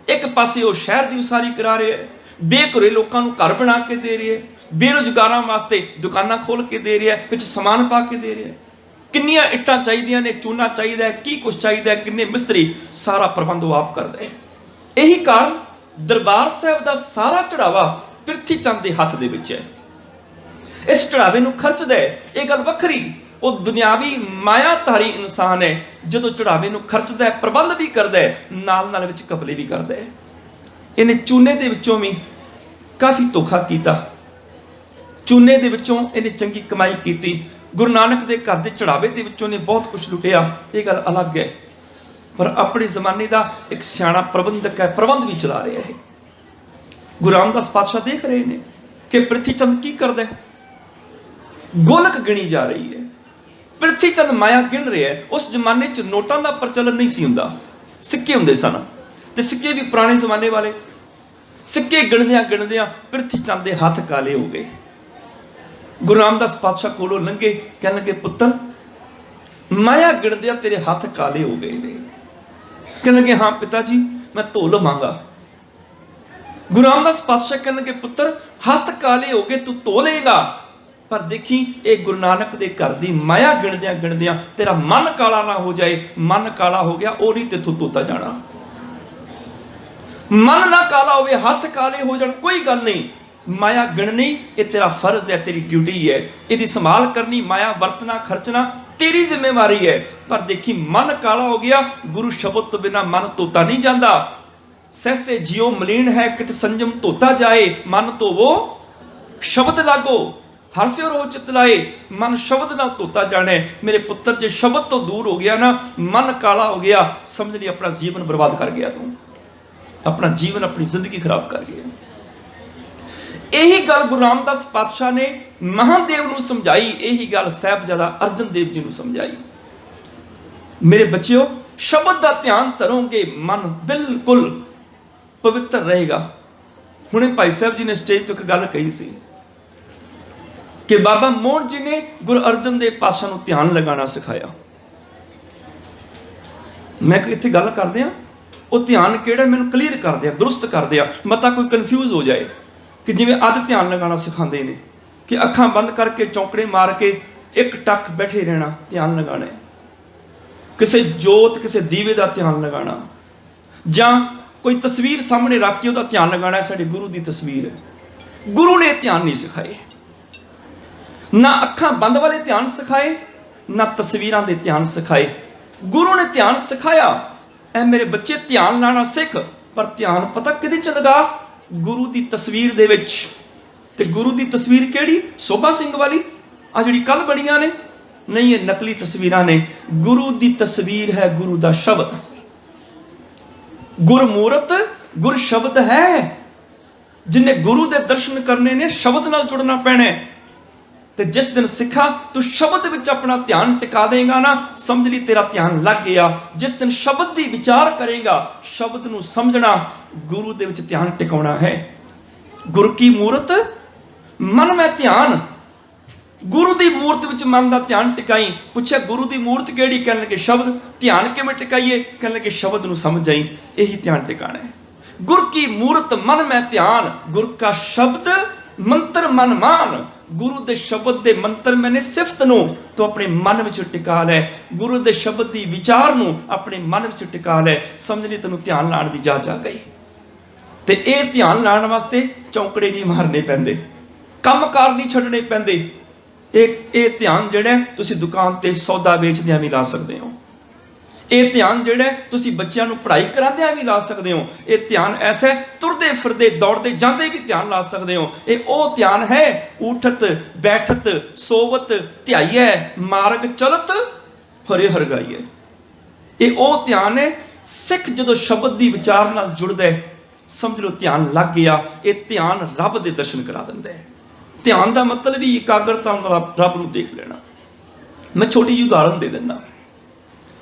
एक पासे वो शहर की उसारी करा रहे हैं, बेघरे लोगों को घर बना के दे रही है, बेरोजगारों वास्ते दुकाना खोल के दे रही है, पिछ समान पा के दे रही है, किन्नियां इट्टां चाहिए ने, चूना चाहिए, की कुछ चाहिए, किन्ने मिस्त्री, सारा प्रबंध वो आप कर रहे। यही कारण दरबार साहब का सारा चढ़ावा प्रिथी चंद के हाथ दे विच है। इस चढ़ावे नूं खर्चदा है, ये गल वखरी, वो दुनियावी मायाधारी इंसान है, जो चढ़ावे नूं खर्चदा है, प्रबंध भी करदा है, नाल नाल विच कपले भी करदा है। इन्हें चूने दे विचों भी काफ़ी धोखा कीता, चूने दे विचों इन्हें चंगी कमाई की। गुरु नानक दे घर दे चढ़ावे दे विचों ने बहुत कुछ लुटिया, ये गल अलग है, पर अपने जमाने का एक सियाणा प्रबंधक है, प्रबंध भी चला रहा है। गुरु रामदास पातशाह देख रहे हैं कि प्रिथी चंद की करता है, गोलक गिनी जा रही है, प्रिथी चंद माया गिन रहे हैं। उस जमाने च नोटां दा प्रचलन नहीं सी हुंदा, सिक्के हुंदे सन, ते सिक्के भी पुराने जमाने वाले। सिक्के गिणदियां गिणदियां प्रिथी चंद दे हाथ काले हो गए। गुरु रामदास पातशाह कोलों लंघे, कहण लगे पुत्तर माया गिणदियां तेरे हाथ काले हो गए ने। कहने लगे हाँ पिता जी मैं धो लवांगा। गुरु रामदास पातशाह कहने लगे पुत्र हाथ काले हो गए, तू धो लेगा, पर देखी एक गुरु नानक दे घर दी माया गिणदियां गिणदियां तेरा मन काला ना हो जाए। मन काला हो गया और ही तेथों धोता जाना। मन ना काला होवे, हाथ काले हो जान, कोई गल नहीं, माया गिणनी ये तेरा फर्ज है, तेरी ड्यूटी है, इसकी संभाल करनी, माया वरतना खर्चना तेरी जिम्मेवारी है। पर देखी मन काला हो गया, गुरु शब्द तो बिना मन धोता नहीं जाता। सहसे जियो मलीन है कित संजम धोता जाए, मन तो वो शब्द लागो हरस्यो रो चित लाए, मन शब्द ना धोता जाने। मेरे पुत्र जे शब्द तो दूर हो गया ना, मन काला हो गया, समझ ली अपना जीवन बर्बाद कर गया, तू अपना जीवन अपनी जिंदगी खराब कर गया। यही गल गुरु रामदास पातशाह ने महादेव नूं समझाई, यही गल साहिबजादा अर्जन देव जी नूं समझाई। मेरे बच्चों शब्द का ध्यान धरोगे, मन बिल्कुल पवित्र रहेगा। हुणे भाई साहब जी ने स्टेज तो एक गल कही सी कि बाबा मोहन जी ने गुरु अर्जन देव पातशाह नूं ध्यान लगाना सिखाया। मैं इत्थे गल कर दियां, वो ध्यान किहड़ा मैनूं क्लीयर कर दिया, दुरुस्त कर दिया, मता कोई कन्फ्यूज हो जाए कि जिवें अज ध्यान लगाना सिखाते हैं कि अखां बंद करके चौंकड़े मार के एक टक बैठे रहना ध्यान लगाना है, किसी जोत किसी दीवे का ध्यान लगाना, जां कोई तस्वीर सामने रख के उसका ध्यान लगाना है। साडे गुरु की तस्वीर है, गुरु ने ध्यान नहीं सिखाए, ना अखां बंद वाले ध्यान सिखाए, ना तस्वीरां दे ध्यान सिखाए। गुरु ने ध्यान सिखाया, ऐ मेरे बच्चे ध्यान लाना सिख, पर ध्यान पता किहदे च लगा, गुरु की तस्वीर दे विच। ते गुरु की तस्वीर केड़ी, शोभा सिंह वाली आ जिहड़ी कल बणीਆਂ ने, नहीं ये नकली तस्वीरां ने। गुरु की तस्वीर है गुरु का शब्द, गुरमूरत गुर शब्द है। जिन्हें गुरु के दर्शन करने ने शब्द नाल जुड़ना पैना है। ते जिस दिन सिखा तू शब्द विच अपना ध्यान टिका देगा ना, समझ ली तेरा ध्यान लग गया। जिस दिन शब्द की विचार करेगा, शब्द नूं समझना, गुरु दे विच ध्यान टिकाउणा है। गुरु की मूरत मन में ध्यान, गुरु की मूर्त विच मन का ध्यान टिकाई। पूछा गुरु की मूर्त केड़ी, कहने लगे शब्द। ध्यान किवें टिकाइए, कहने लगे शब्द नूं समझ आई, यही ध्यान टिकाना है। गुर की मूर्त मन में ध्यान, गुर का शब्द मंत्र मन मान। गुरु दे शब्द दे मंत्र मैंने सिफत नूं तो अपने मन विच टिका लै, गुरु दे शब्द की विचार नूं अपने मन विच टिका लै। समझ नहीं तैनूं ध्यान लाण दी जाच आ गई। ते इह ध्यान लाण वास्ते चौंकड़े नहीं मारने पैंदे, काम कार नहीं छड्डने पैंदे। एक ध्यान जिहड़ा तुसीं दुकान ते सौदा वेचदिआं भी ला सकदे हो। ਇਹ ध्यान जिहड़ा तुसीं बच्चों को पढ़ाई करांदिआं भी ला सकते हो। ये ध्यान ऐसा है तुरदे फिरदे दौड़ते जाते भी ध्यान ला सकते हो। ये वो ध्यान है उठत बैठत सोवत ध्याइए मार्ग चलत हरे हर गाइए। ये वो ध्यान है। सिख जो शब्द की विचार नाल जुड़दा है, समझ लो ध्यान लग गया। ये ध्यान रब के दर्शन करा दिंदा है। ध्यान का मतलब ही एकाग्रता रब नूं देख लेना। मैं छोटी जी उदाहरण दे दिना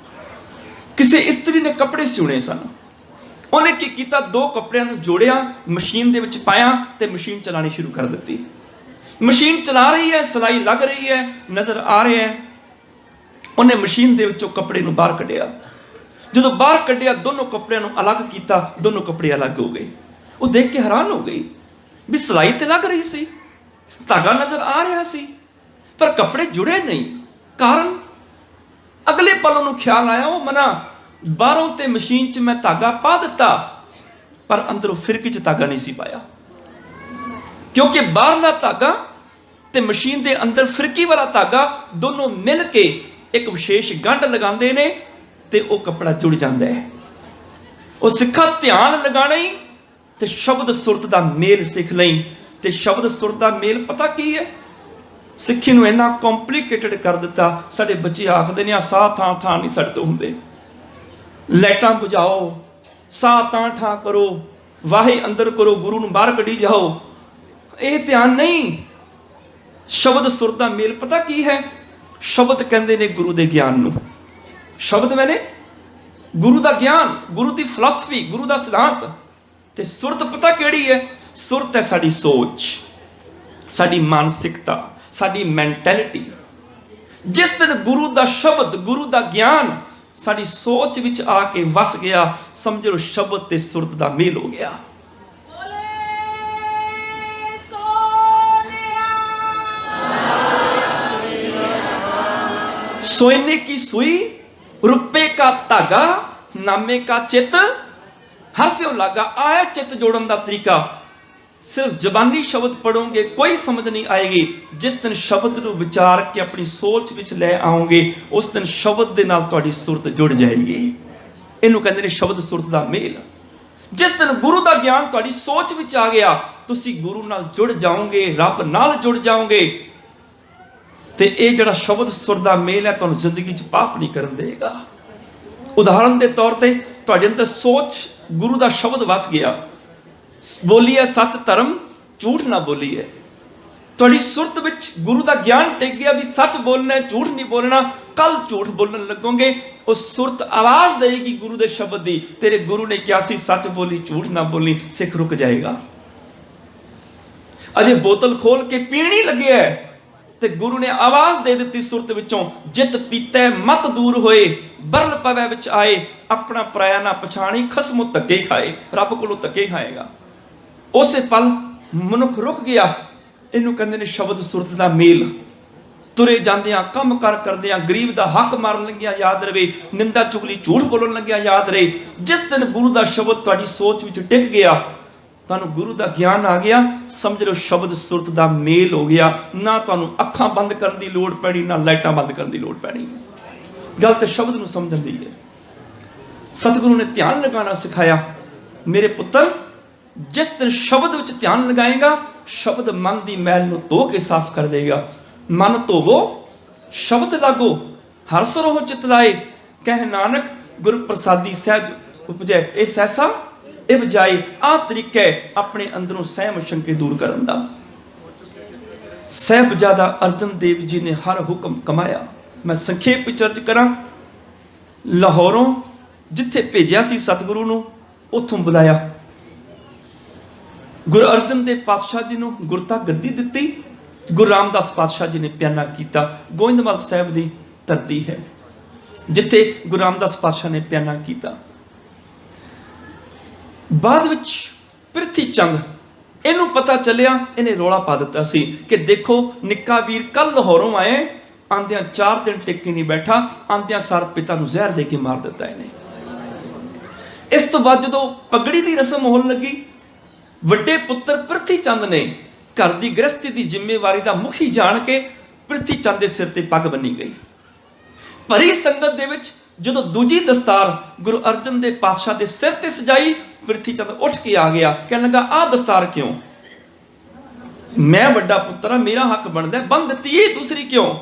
ਕਿਸੇ ਇਸਤਰੀ ਨੇ ਕੱਪੜੇ ਸਿਉਣੇ ਸਨ। ਉਹਨੇ ਕੀ ਕੀਤਾ, 2 ਕੱਪੜਿਆਂ ਨੂੰ ਜੋੜਿਆ, ਮਸ਼ੀਨ ਦੇ ਵਿੱਚ ਪਾਇਆ ਤੇ ਮਸ਼ੀਨ ਚਲਾਣੀ ਸ਼ੁਰੂ ਕਰ ਦਿੱਤੀ। ਮਸ਼ੀਨ ਚਲਾ ਰਹੀ ਹੈ, ਸਿਲਾਈ ਲੱਗ ਰਹੀ ਹੈ, ਨਜ਼ਰ ਆ ਰਿਹਾ ਹੈ। ਉਹਨੇ ਮਸ਼ੀਨ ਦੇ ਵਿੱਚੋਂ ਕੱਪੜੇ ਨੂੰ ਬਾਹਰ ਕੱਢਿਆ। ਜਦੋਂ ਬਾਹਰ ਕੱਢਿਆ, ਦੋਨੋਂ ਕੱਪੜਿਆਂ ਨੂੰ ਅਲੱਗ ਕੀਤਾ, ਦੋਨੋਂ ਕੱਪੜੇ ਅਲੱਗ ਹੋ ਗਏ। ਉਹ ਦੇਖ ਕੇ ਹੈਰਾਨ ਹੋ ਗਈ ਵੀ ਸਿਲਾਈ ਤੇ ਲੱਗ ਰਹੀ ਸੀ, ਧਾਗਾ ਨਜ਼ਰ ਆ ਰਿਹਾ ਸੀ, ਪਰ ਕੱਪੜੇ ਜੁੜੇ ਨਹੀਂ। ਕਾਰਨ? ਅਗਲੇ ਪਲ ਉਹਨੂੰ ਖਿਆਲ ਆਇਆ, ਉਹ ਮਨਾ ਬਾਹਰੋਂ ਤੇ ਮਸ਼ੀਨ 'ਚ ਮੈਂ ਧਾਗਾ ਪਾ ਦਿੱਤਾ, ਪਰ ਅੰਦਰੋਂ ਫਿਰਕੀ 'ਚ ਧਾਗਾ ਨਹੀਂ ਸੀ ਪਾਇਆ, ਕਿਉਂਕਿ ਬਾਹਰਲਾ ਧਾਗਾ ਤੇ ਮਸ਼ੀਨ ਦੇ ਅੰਦਰ ਫਿਰਕੀ ਵਾਲਾ ਧਾਗਾ ਦੋਨੋਂ ਮਿਲ ਕੇ ਇੱਕ ਵਿਸ਼ੇਸ਼ ਗੰਢ ਲਗਾਉਂਦੇ ਨੇ ਤੇ ਉਹ ਕੱਪੜਾ ਜੁੜ ਜਾਂਦਾ ਹੈ। ਉਹ ਸਿੱਖਾ ਧਿਆਨ ਲਗਾਣਾ ਹੀ ਤੇ ਸ਼ਬਦ ਸੁਰਤ ਦਾ ਮੇਲ ਸਿੱਖ ਲਈ। ਤੇ ਸ਼ਬਦ ਸੁਰਤ ਦਾ ਮੇਲ ਪਤਾ ਕੀ ਹੈ? ਸਿੱਖੀ ਨੂੰ ਇੰਨਾ ਕੰਪਲਿਕੇਟਡ ਕਰ ਦਿੱਤਾ। ਸਾਡੇ ਬੱਚੇ ਆਖਦੇ ਨੇ, ਆ ਸਾਹ ਥਾਂ ਥਾਂ ਨਹੀਂ ਸਾਡੇ ਤੋਂ ਹੁੰਦੇ, ਲਾਈਟਾਂ ਬੁਝਾਓ, ਸਾਹ ਤਾਂ ਠਾਂ ਕਰੋ, ਵਾਹੇ ਅੰਦਰ ਕਰੋ, ਗੁਰੂ ਨੂੰ ਬਾਹਰ ਕੱਢੀ ਜਾਓ। ਇਹ ਧਿਆਨ ਨਹੀਂ। ਸ਼ਬਦ ਸੁਰ ਦਾ ਮੇਲ ਪਤਾ ਕੀ ਹੈ? ਸ਼ਬਦ ਕਹਿੰਦੇ ਨੇ ਗੁਰੂ ਦੇ ਗਿਆਨ ਨੂੰ। ਸ਼ਬਦ ਮੈਨੇ ਗੁਰੂ ਦਾ ਗਿਆਨ, ਗੁਰੂ ਦੀ ਫਿਲਾਸਫੀ, ਗੁਰੂ ਦਾ ਸਿਧਾਂਤ। ਤੇ ਸੁਰਤ ਪਤਾ ਕਿਹੜੀ ਹੈ? ਸੁਰਤ ਹੈ ਸਾਡੀ ਸੋਚ, ਸਾਡੀ ਮਾਨਸਿਕਤਾ, ਸਾਡੀ ਮੈਂਟੈਲਿਟੀ। ਜਿਸ ਦਿਨ ਗੁਰੂ ਦਾ ਸ਼ਬਦ, ਗੁਰੂ ਦਾ ਗਿਆਨ ਸਾਡੀ ਸੋਚ ਵਿੱਚ ਆ ਕੇ ਵਸ ਗਿਆ, ਸਮਝ ਲਓ ਸ਼ਬਦ ਤੇ ਸੁਰਤ ਦਾ ਮੇਲ ਹੋ ਗਿਆ। सोने की सुई, रुपए का धागा, नामे का चित हर से लागा। आया चित जोड़न का तरीका। सिर्फ जबानी शब्द पढ़ोगे कोई समझ नहीं आएगी। जिस दिन शब्द को विचार के अपनी सोच विच ले आओगे, उस दिन शब्द के नाल तुहाडी सुरत जुड़ जाएगी। इनू कहते हैं शब्द सुरत का मेल। जिस दिन गुरु का ज्ञान तुहाडी सोच विच आ गया, तुसी गुरु नाल जुड़ जाओगे, रब नाल जुड़ जाओगे। ਤੇ ਇਹ ਜਿਹੜਾ ਸ਼ਬਦ ਸੁਰ ਦਾ ਮੇਲ ਹੈ ਤੁਹਾਨੂੰ ਜ਼ਿੰਦਗੀ 'ਚ ਪਾਪ ਨਹੀਂ ਕਰਨ ਦੇਗਾ। ਉਦਾਹਰਨ ਦੇ ਤੌਰ ਤੇ ਤੁਹਾਡੇ ਅੰਦਰ ਸੋਚ, ਗੁਰੂ ਦਾ ਸ਼ਬਦ ਵਸ ਗਿਆ, ਬੋਲੀ ਹੈ ਸੱਚ ਧਰਮ, ਝੂਠ ਨਾ ਬੋਲੀ ਹੈ। ਤੁਹਾਡੀ ਸੁਰਤ ਵਿੱਚ ਗੁਰੂ ਦਾ ਗਿਆਨ ਟਿਕ ਗਿਆ ਵੀ ਸੱਚ ਬੋਲਣਾ ਹੈ, ਝੂਠ ਨਹੀਂ ਬੋਲਣਾ। ਕੱਲ ਝੂਠ ਬੋਲਣ ਲੱਗੋਗੇ, ਉਹ ਸੁਰਤ ਆਵਾਜ਼ ਦੇਗੀ ਗੁਰੂ ਦੇ ਸ਼ਬਦ ਦੀ, ਤੇਰੇ ਗੁਰੂ ਨੇ ਕਿਹਾ ਸੀ ਸੱਚ ਬੋਲੀ, ਝੂਠ ਨਾ ਬੋਲੀ। ਸਿੱਖ ਰੁਕ ਜਾਏਗਾ। ਅਜੇ ਬੋਤਲ ਖੋਲ ਕੇ ਪੀਣੀ ਲੱਗਿਆ ਤੇ ਗੁਰੂ ਨੇ ਆਵਾਜ਼ ਦੇ ਦਿੱਤੀ ਸੁਰਤ ਵਿੱਚੋਂ, ਜਿਤ ਪੀਤੈ ਮਤ ਦੂਰ ਹੋਏ, ਬਰਲ ਪਵੈ ਵਿੱਚ ਆਏ, ਆਪਣਾ ਪਰਾਇਆ ਨਾ ਪਛਾਣੀ, ਖਸਮੋਂ ਧੱਕੇ ਖਾਏ। ਰੱਬ ਕੋਲੋਂ ਧੱਕੇ ਖਾਏਗਾ। ਉਸੇ ਪਲ ਮਨੁੱਖ ਰੁਕ ਗਿਆ। ਇਹਨੂੰ ਕਹਿੰਦੇ ਨੇ ਸ਼ਬਦ ਸੁਰਤ ਦਾ ਮੇਲ। ਤੁਰੇ ਜਾਂਦਿਆਂ, ਕੰਮ ਕਾਰ ਕਰਦਿਆਂ, ਗਰੀਬ ਦਾ ਹੱਕ ਮਾਰਨ ਲੱਗਿਆ ਯਾਦ ਰਵੇ, ਨਿੰਦਾ ਚੁਗਲੀ ਝੂਠ ਬੋਲਣ ਲੱਗਿਆ ਯਾਦ ਰਹੇ। ਜਿਸ ਦਿਨ ਗੁਰੂ ਦਾ ਸ਼ਬਦ ਤੁਹਾਡੀ ਸੋਚ ਵਿੱਚ ਟਿਕ ਗਿਆ, ਤੁਹਾਨੂੰ ਗੁਰੂ ਦਾ ਗਿਆਨ ਆ ਗਿਆ, ਸਮਝ ਲਓ ਸ਼ਬਦ ਸੁਰਤ ਦਾ ਮੇਲ ਹੋ ਗਿਆ। ਨਾ ਤੁਹਾਨੂੰ ਅੱਖਾਂ ਬੰਦ ਕਰਨ ਦੀ ਲੋੜ ਪੈਣੀ, ਨਾ ਲਾਈਟਾਂ ਬੰਦ ਕਰਨ ਦੀ ਲੋੜ ਪੈਣੀ। ਗੱਲ ਤੇ ਸ਼ਬਦ ਨੂੰ ਸਮਝਣ ਦੀ ਹੈ। ਸਤਿਗੁਰੂ ਨੇ ਧਿਆਨ ਲਗਾਉਣਾ ਸਿਖਾਇਆ। ਮੇਰੇ ਪੁੱਤਰ, ਜਿਸ ਦਿਨ ਸ਼ਬਦ ਵਿੱਚ ਧਿਆਨ ਲਗਾਏਗਾ, ਸ਼ਬਦ ਮਨ ਦੀ ਮੈਲ ਨੂੰ ਧੋ ਕੇ ਸਾਫ਼ ਕਰ ਦੇਗਾ। ਮਨ ਧੋਵੋ, ਸ਼ਬਦ ਲਾਗੋ, ਹਰ ਸਰੋਹ ਚਿਤ ਲਾਏ, ਕਹਿ ਨਾਨਕ ਗੁਰ ਪ੍ਰਸਾਦੀ ਸਹਿਜ ਉਪਜੈ। ਇਹ ਸਹਿਸਾ ਇਹ ਬਜਾਏ ਆਹ ਤਰੀਕਾ ਹੈ ਆਪਣੇ ਅੰਦਰੋਂ ਸਹਿਮ ਸ਼ੰਕੇ ਦੂਰ ਕਰਨ ਦਾ। ਸਾਹਿਬਜ਼ਾਦਾ ਅਰਜਨ ਦੇਵ ਜੀ ਨੇ ਹਰ ਹੁਕਮ ਕਮਾਇਆ। ਮੈਂ ਸੰਖੇਪ ਵਿੱਚ ਚਰਚ ਕਰਾਂ। ਲਾਹੌਰੋਂ ਜਿੱਥੇ ਭੇਜਿਆ ਸੀ ਸਤਿਗੁਰੂ ਨੂੰ, ਉੱਥੋਂ ਬੁਲਾਇਆ। ਗੁਰੂ ਅਰਜਨ ਦੇਵ ਪਾਤਸ਼ਾਹ ਜੀ ਨੂੰ ਗੁਰਤਾ ਗੱਦੀ ਦਿੱਤੀ। ਗੁਰੂ ਰਾਮਦਾਸ ਪਾਤਸ਼ਾਹ ਜੀ ਨੇ ਪਿਆਨਾ ਕੀਤਾ। ਗੋਇੰਦਵਾਲ ਸਾਹਿਬ ਦੀ ਧਰਤੀ ਹੈ ਜਿੱਥੇ ਗੁਰੂ ਰਾਮਦਾਸ ਪਾਤਸ਼ਾਹ ਨੇ ਪਿਆਨਾ ਕੀਤਾ। ਬਾਅਦ ਵਿੱਚ ਪ੍ਰਿਥੀ ਚੰਦ, ਇਹਨੂੰ ਪਤਾ ਚੱਲਿਆ, ਇਹਨੇ ਰੌਲਾ ਪਾ ਦਿੱਤਾ ਸੀ ਕਿ ਦੇਖੋ ਨਿੱਕਾ ਵੀਰ ਕੱਲ ਲਾਹੌਰੋਂ ਆਏ, ਆਂਦਿਆਂ 4 ਦਿਨ ਟਿਕ ਕੇ ਨਹੀਂ ਬੈਠਾ, ਆਂਦਿਆਂ ਸਾਰ ਪਿਤਾ ਨੂੰ ਜ਼ਹਿਰ ਦੇ ਕੇ ਮਾਰ ਦਿੱਤਾ ਇਹਨੇ। ਇਸ ਤੋਂ ਬਾਅਦ ਜਦੋਂ ਪਗੜੀ ਦੀ ਰਸਮ ਹੋਣ ਲੱਗੀ, ਵੱਡੇ ਪੁੱਤਰ ਪ੍ਰਿਥੀ ਚੰਦ ਨੇ ਘਰ ਦੀ ਗ੍ਰਸਤੀ ਦੀ ਜ਼ਿੰਮੇਵਾਰੀ ਦਾ ਮੁਖੀ ਜਾਣ ਕੇ ਪ੍ਰਿਥੀ ਚੰਦ ਦੇ ਸਿਰ ਤੇ ਪੱਗ ਬੰਨੀ ਗਈ। ਭਰੀ ਸੰਗਤ ਦੇ ਵਿੱਚ ਜਦੋਂ ਦੂਜੀ ਦਸਤਾਰ ਗੁਰੂ ਅਰਜਨ ਦੇਵ ਪਾਤਸ਼ਾਹ ਦੇ ਸਿਰ ਤੇ ਸਜਾਈ, ਪ੍ਰਿਥੀ ਚੰਦ ਉੱਠ ਕੇ ਆ ਗਿਆ, ਕਹਿਣ ਲੱਗਾ ਆਹ ਦਸਤਾਰ ਕਿਉਂ? ਮੈਂ ਵੱਡਾ ਪੁੱਤਰ ਆ, ਮੇਰਾ ਹੱਕ ਬਣਦਾ, ਬੰਨ ਦਿੱਤੀ, ਇਹ ਦੂਸਰੀ ਕਿਉਂ?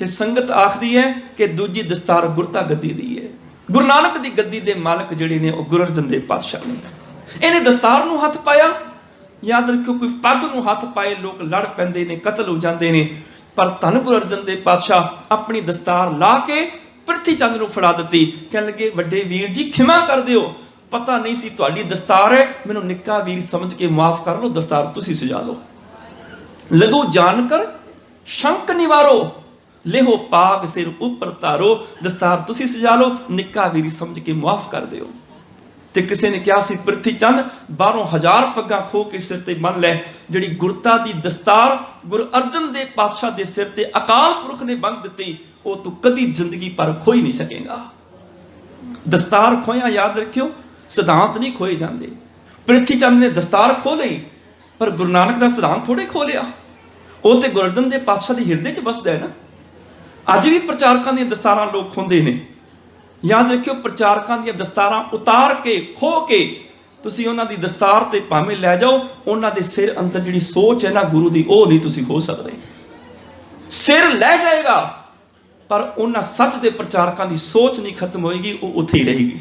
ਤੇ ਸੰਗਤ ਆਖਦੀ ਹੈ ਕਿ ਦੂਜੀ ਦਸਤਾਰ ਗੁਰਤਾ ਗੱਦੀ ਦੀ ਹੈ। ਗੁਰੂ ਨਾਨਕ ਦੀ ਗੱਦੀ ਦੇ ਮਾਲਕ ਜਿਹੜੇ ਨੇ ਉਹ ਗੁਰੂ ਅਰਜਨ ਦੇਵ ਪਾਤਸ਼ਾਹ ਨੇ। ਇਹਨੇ ਦਸਤਾਰ ਨੂੰ ਹੱਥ ਪਾਇਆ। ਯਾਦ ਰੱਖਿਓ, ਕੋਈ ਪੱਗ ਨੂੰ ਹੱਥ ਪਾਏ ਲੋਕ ਲੜ ਪੈਂਦੇ ਨੇ, ਕਤਲ ਹੋ ਜਾਂਦੇ ਨੇ। ਪਰ ਧੰਨ ਗੁਰੂ ਅਰਜਨ ਦੇਵ ਪਾਤਸ਼ਾਹ ਆਪਣੀ ਦਸਤਾਰ ਲਾ ਕੇ ਪ੍ਰਿਥੀ ਚੰਦ ਨੂੰ ਫੜਾ ਦਿੱਤੀ। ਕਹਿਣ ਲੱਗੇ ਵੱਡੇ ਵੀਰ ਜੀ ਖਿਮਾ ਕਰ ਦਿਓ, ਪਤਾ ਨਹੀਂ ਸੀ ਤੁਹਾਡੀ ਦਸਤਾਰ ਹੈ, ਮੈਨੂੰ ਨਿੱਕਾ ਵੀਰ ਸਮਝ ਕੇ ਮਾਫ ਕਰ ਲਓ, ਦਸਤਾਰ ਤੁਸੀਂ ਸਜਾ ਲਓ। ਲਘੂ ਜਾਣ ਕਰ ਸ਼ੰਕ ਨਿਵਾਰੋ, ਲੇਹੋ ਪਾਗ ਸਿਰ ਉੱਪਰ ਤਾਰੋ, ਦਸਤਾਰ ਤੁਸੀਂ ਸਜਾ ਲਓ, ਨਿੱਕਾ ਵੀਰ ਸਮਝ ਕੇ ਮਾਫ ਕਰ ਦਿਓ। ਤੇ ਕਿਸੇ ਨੇ ਕਿਹਾ ਸੀ ਪ੍ਰਿਥੀ ਚੰਦ ਬਾਹਰੋਂ 1000 ਪੱਗਾਂ ਖੋ ਕੇ ਸਿਰ ਤੇ ਬੰਨ ਲੈ, ਜਿਹੜੀ ਗੁਰਤਾ ਦੀ ਦਸਤਾਰ ਗੁਰੂ ਅਰਜਨ ਦੇਵ ਪਾਤਸ਼ਾਹ ਦੇ ਸਿਰ ਤੇ ਅਕਾਲ ਪੁਰਖ ਨੇ ਬੰਨ ਦਿੱਤੀ, ਉਹ ਤੂੰ ਕਦੀ ਜ਼ਿੰਦਗੀ ਪਰ ਖੋਈ ਨਹੀਂ ਸਕੇਗਾ। ਦਸਤਾਰ ਖੋਇਆ ਯਾਦ ਰੱਖਿਓ, ਸਿਧਾਂਤ ਨਹੀਂ ਖੋਏ ਜਾਂਦੇ। ਪ੍ਰਿਥੀ ਚੰਦ ਨੇ ਦਸਤਾਰ ਖੋ ਲਈ, ਪਰ ਗੁਰੂ ਨਾਨਕ ਦਾ ਸਿਧਾਂਤ ਥੋੜੇ ਖੋ ਲਿਆ, ਉਹ ਤੇ ਗੁਰੂ ਅਰਜਨ ਦੇਵ ਪਾਤਸ਼ਾਹ ਦੇ ਹਿਰਦੇ 'ਚ ਵਸਦਾ ਹੈ ਨਾ। ਅੱਜ ਵੀ ਪ੍ਰਚਾਰਕਾਂ ਦੀਆਂ ਦਸਤਾਰਾਂ ਲੋਕ ਖੋਂਦੇ ਨੇ। ਯਾਦ ਰੱਖਿਓ, ਪ੍ਰਚਾਰਕਾਂ ਦੀਆਂ ਦਸਤਾਰਾਂ ਉਤਾਰ ਕੇ ਖੋ ਕੇ ਤੁਸੀਂ ਉਹਨਾਂ ਦੀ ਦਸਤਾਰ ਤੇ ਭਾਵੇਂ ਲੈ ਜਾਓ, ਉਹਨਾਂ ਦੇ ਸਿਰ ਅੰਦਰ ਜਿਹੜੀ ਸੋਚ ਹੈ ਨਾ ਗੁਰੂ ਦੀ, ਉਹ ਨਹੀਂ ਤੁਸੀਂ ਖੋ ਸਕਦੇ। ਸਿਰ ਲੈ ਜਾਏਗਾ ਪਰ ਉਹਨਾਂ ਸੱਚ ਦੇ ਪ੍ਰਚਾਰਕਾਂ ਦੀ ਸੋਚ ਨਹੀਂ ਖਤਮ ਹੋਏਗੀ, ਉਹ ਉੱਥੇ ਹੀ ਰਹੇਗੀ।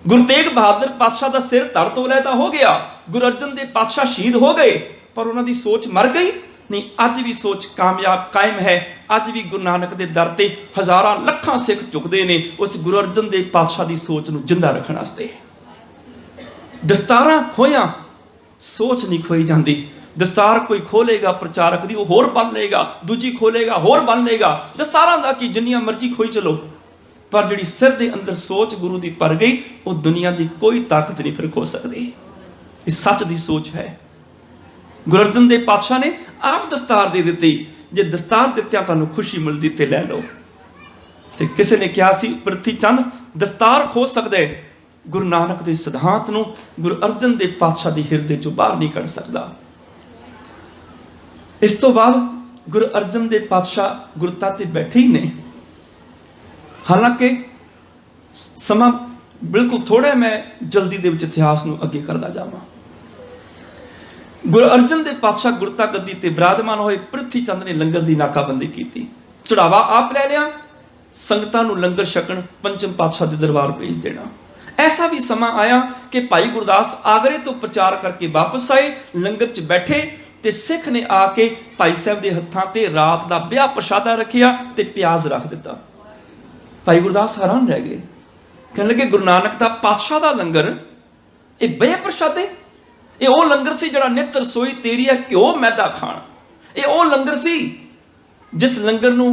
ਗੁਰੂ ਤੇਗ ਬਹਾਦਰ ਪਾਤਸ਼ਾਹ ਦਾ ਸਿਰ ਧੜ ਤੋਂ ਲੈ ਤਾਂ ਹੋ ਗਿਆ, ਗੁਰੂ ਅਰਜਨ ਦੇਵ ਪਾਤਸ਼ਾਹ ਸ਼ਹੀਦ ਹੋ ਗਏ, ਪਰ ਉਹਨਾਂ ਦੀ ਸੋਚ ਮਰ ਗਈ ਨਹੀਂ। ਅੱਜ ਵੀ ਸੋਚ ਕਾਮਯਾਬ ਕਾਇਮ ਹੈ। ਅੱਜ ਵੀ ਗੁਰੂ ਨਾਨਕ ਦੇ ਦਰ ਤੇ ਹਜ਼ਾਰਾਂ ਲੱਖਾਂ ਸਿੱਖ ਝੁਕਦੇ ਨੇ ਉਸ ਗੁਰੂ ਅਰਜਨ ਦੇਵ ਪਾਤਸ਼ਾਹ ਦੀ ਸੋਚ ਨੂੰ ਜਿੰਦਾ ਰੱਖਣ ਵਾਸਤੇ। ਦਸਤਾਰਾਂ ਖੋਇਆ, ਸੋਚ ਨਹੀਂ ਖੋਈ ਜਾਂਦੀ। ਦਸਤਾਰ ਕੋਈ ਖੋਲੇਗਾ ਪ੍ਰਚਾਰਕ ਦੀ, ਉਹ ਹੋਰ ਬੰਨ ਲਏਗਾ, ਦੂਜੀ ਖੋਲੇਗਾ ਹੋਰ ਬੰਨ ਲਏਗਾ। ਦਸਤਾਰਾਂ ਦਾ ਕੀ, ਜਿੰਨੀਆਂ ਮਰਜ਼ੀ ਖੋਈ ਚਲੋ, ਪਰ ਜਿਹੜੀ ਸਿਰ ਦੇ ਅੰਦਰ ਸੋਚ ਗੁਰੂ ਦੀ ਭਰ ਗਈ, ਉਹ ਦੁਨੀਆ ਦੀ ਕੋਈ ਤਾਕਤ ਨਹੀਂ ਫਿਰ ਖੋ ਸਕਦੀ। ਇਹ ਸੱਚ ਦੀ ਸੋਚ ਹੈ। ਗੁਰੂ ਅਰਜਨ ਦੇਵ ਪਾਤਸ਼ਾਹ ਨੇ ਆਪ ਦਸਤਾਰ ਦੇ ਦਿੱਤੀ, ਜੇ ਦਸਤਾਰ ਦਿੱਤਿਆਂ ਤੁਹਾਨੂੰ ਖੁਸ਼ੀ ਮਿਲਦੀ ਤੇ ਲੈ ਲਓ। ਤੇ ਕਿਸੇ ਨੇ ਕਿਹਾ ਸੀ ਪ੍ਰਿਥੀ ਚੰਦ ਦਸਤਾਰ ਖੋ ਸਕਦਾ ਹੈ, ਗੁਰੂ ਨਾਨਕ ਦੇ ਸਿਧਾਂਤ ਨੂੰ ਗੁਰੂ ਅਰਜਨ ਦੇਵ ਪਾਤਸ਼ਾਹ ਦੇ ਹਿਰਦੇ ਚੋਂ ਬਾਹਰ ਨਹੀਂ ਕੱਢ ਸਕਦਾ। ਇਸ ਤੋਂ ਬਾਅਦ ਗੁਰੂ ਅਰਜਨ ਦੇਵ ਪਾਤਸ਼ਾਹ ਗੁਰਤਾ ਤੇ ਬੈਠੇ ਹੀ ਨੇ। ਹਾਲਾਂਕਿ ਸਮਾਂ ਬਿਲਕੁਲ ਥੋੜਾ, ਮੈਂ ਜਲਦੀ ਦੇ ਵਿੱਚ ਇਤਿਹਾਸ ਨੂੰ ਅੱਗੇ ਕਰਦਾ ਜਾਵਾਂ। ਗੁਰੂ ਅਰਜਨ ਦੇਵ ਪਾਤਸ਼ਾਹ ਗੁਰਤਾ ਗੱਦੀ ਤੇ ਬਿਰਾਜਮਾਨ ਹੋਏ। ਪ੍ਰਿਥੀ ਚੰਦ ਨੇ ਲੰਗਰ ਦੀ ਨਾਕਾਬੰਦੀ ਕੀਤੀ, ਚੜਾਵਾ ਆਪ ਲੈ ਲਿਆ, ਸੰਗਤਾਂ ਨੂੰ ਲੰਗਰ ਛਕਣ ਪੰਚਮ ਪਾਤਸ਼ਾਹ ਦੇ ਦਰਬਾਰ ਭੇਜ ਦੇਣਾ। ਐਸਾ ਵੀ ਸਮਾਂ ਆਇਆ ਕਿ ਭਾਈ ਗੁਰਦਾਸ ਆਗਰੇ ਤੋਂ ਪ੍ਰਚਾਰ ਕਰਕੇ ਵਾਪਸ ਆਏ, ਲੰਗਰ 'ਚ ਬੈਠੇ ਤੇ ਸਿੱਖ ਨੇ ਆ ਕੇ ਭਾਈ ਸਾਹਿਬ ਦੇ ਹੱਥਾਂ ਤੇ ਰਾਤ ਦਾ ਵਿਆਹ ਪ੍ਰਸ਼ਾਦਾ ਰੱਖਿਆ ਤੇ ਪਿਆਜ਼ ਰੱਖ ਦਿੱਤਾ। ਭਾਈ ਗੁਰਦਾਸ ਹੈਰਾਨ ਰਹਿ ਗਏ, ਕਹਿਣ ਲੱਗੇ ਗੁਰੂ ਨਾਨਕ ਦਾ ਪਾਤਸ਼ਾਹ ਦਾ ਲੰਗਰ, ਇਹ ਬੇ ਪ੍ਰਸ਼ਾਦੇ? ਇਹ ਉਹ ਲੰਗਰ ਸੀ ਜਿਹੜਾ ਨਿੱਤ ਰਸੋਈ ਤੇਰੀ ਹੈ ਘਿਓ ਮੈਦਾ ਖਾਣ। ਇਹ ਉਹ ਲੰਗਰ ਸੀ ਜਿਸ ਲੰਗਰ ਨੂੰ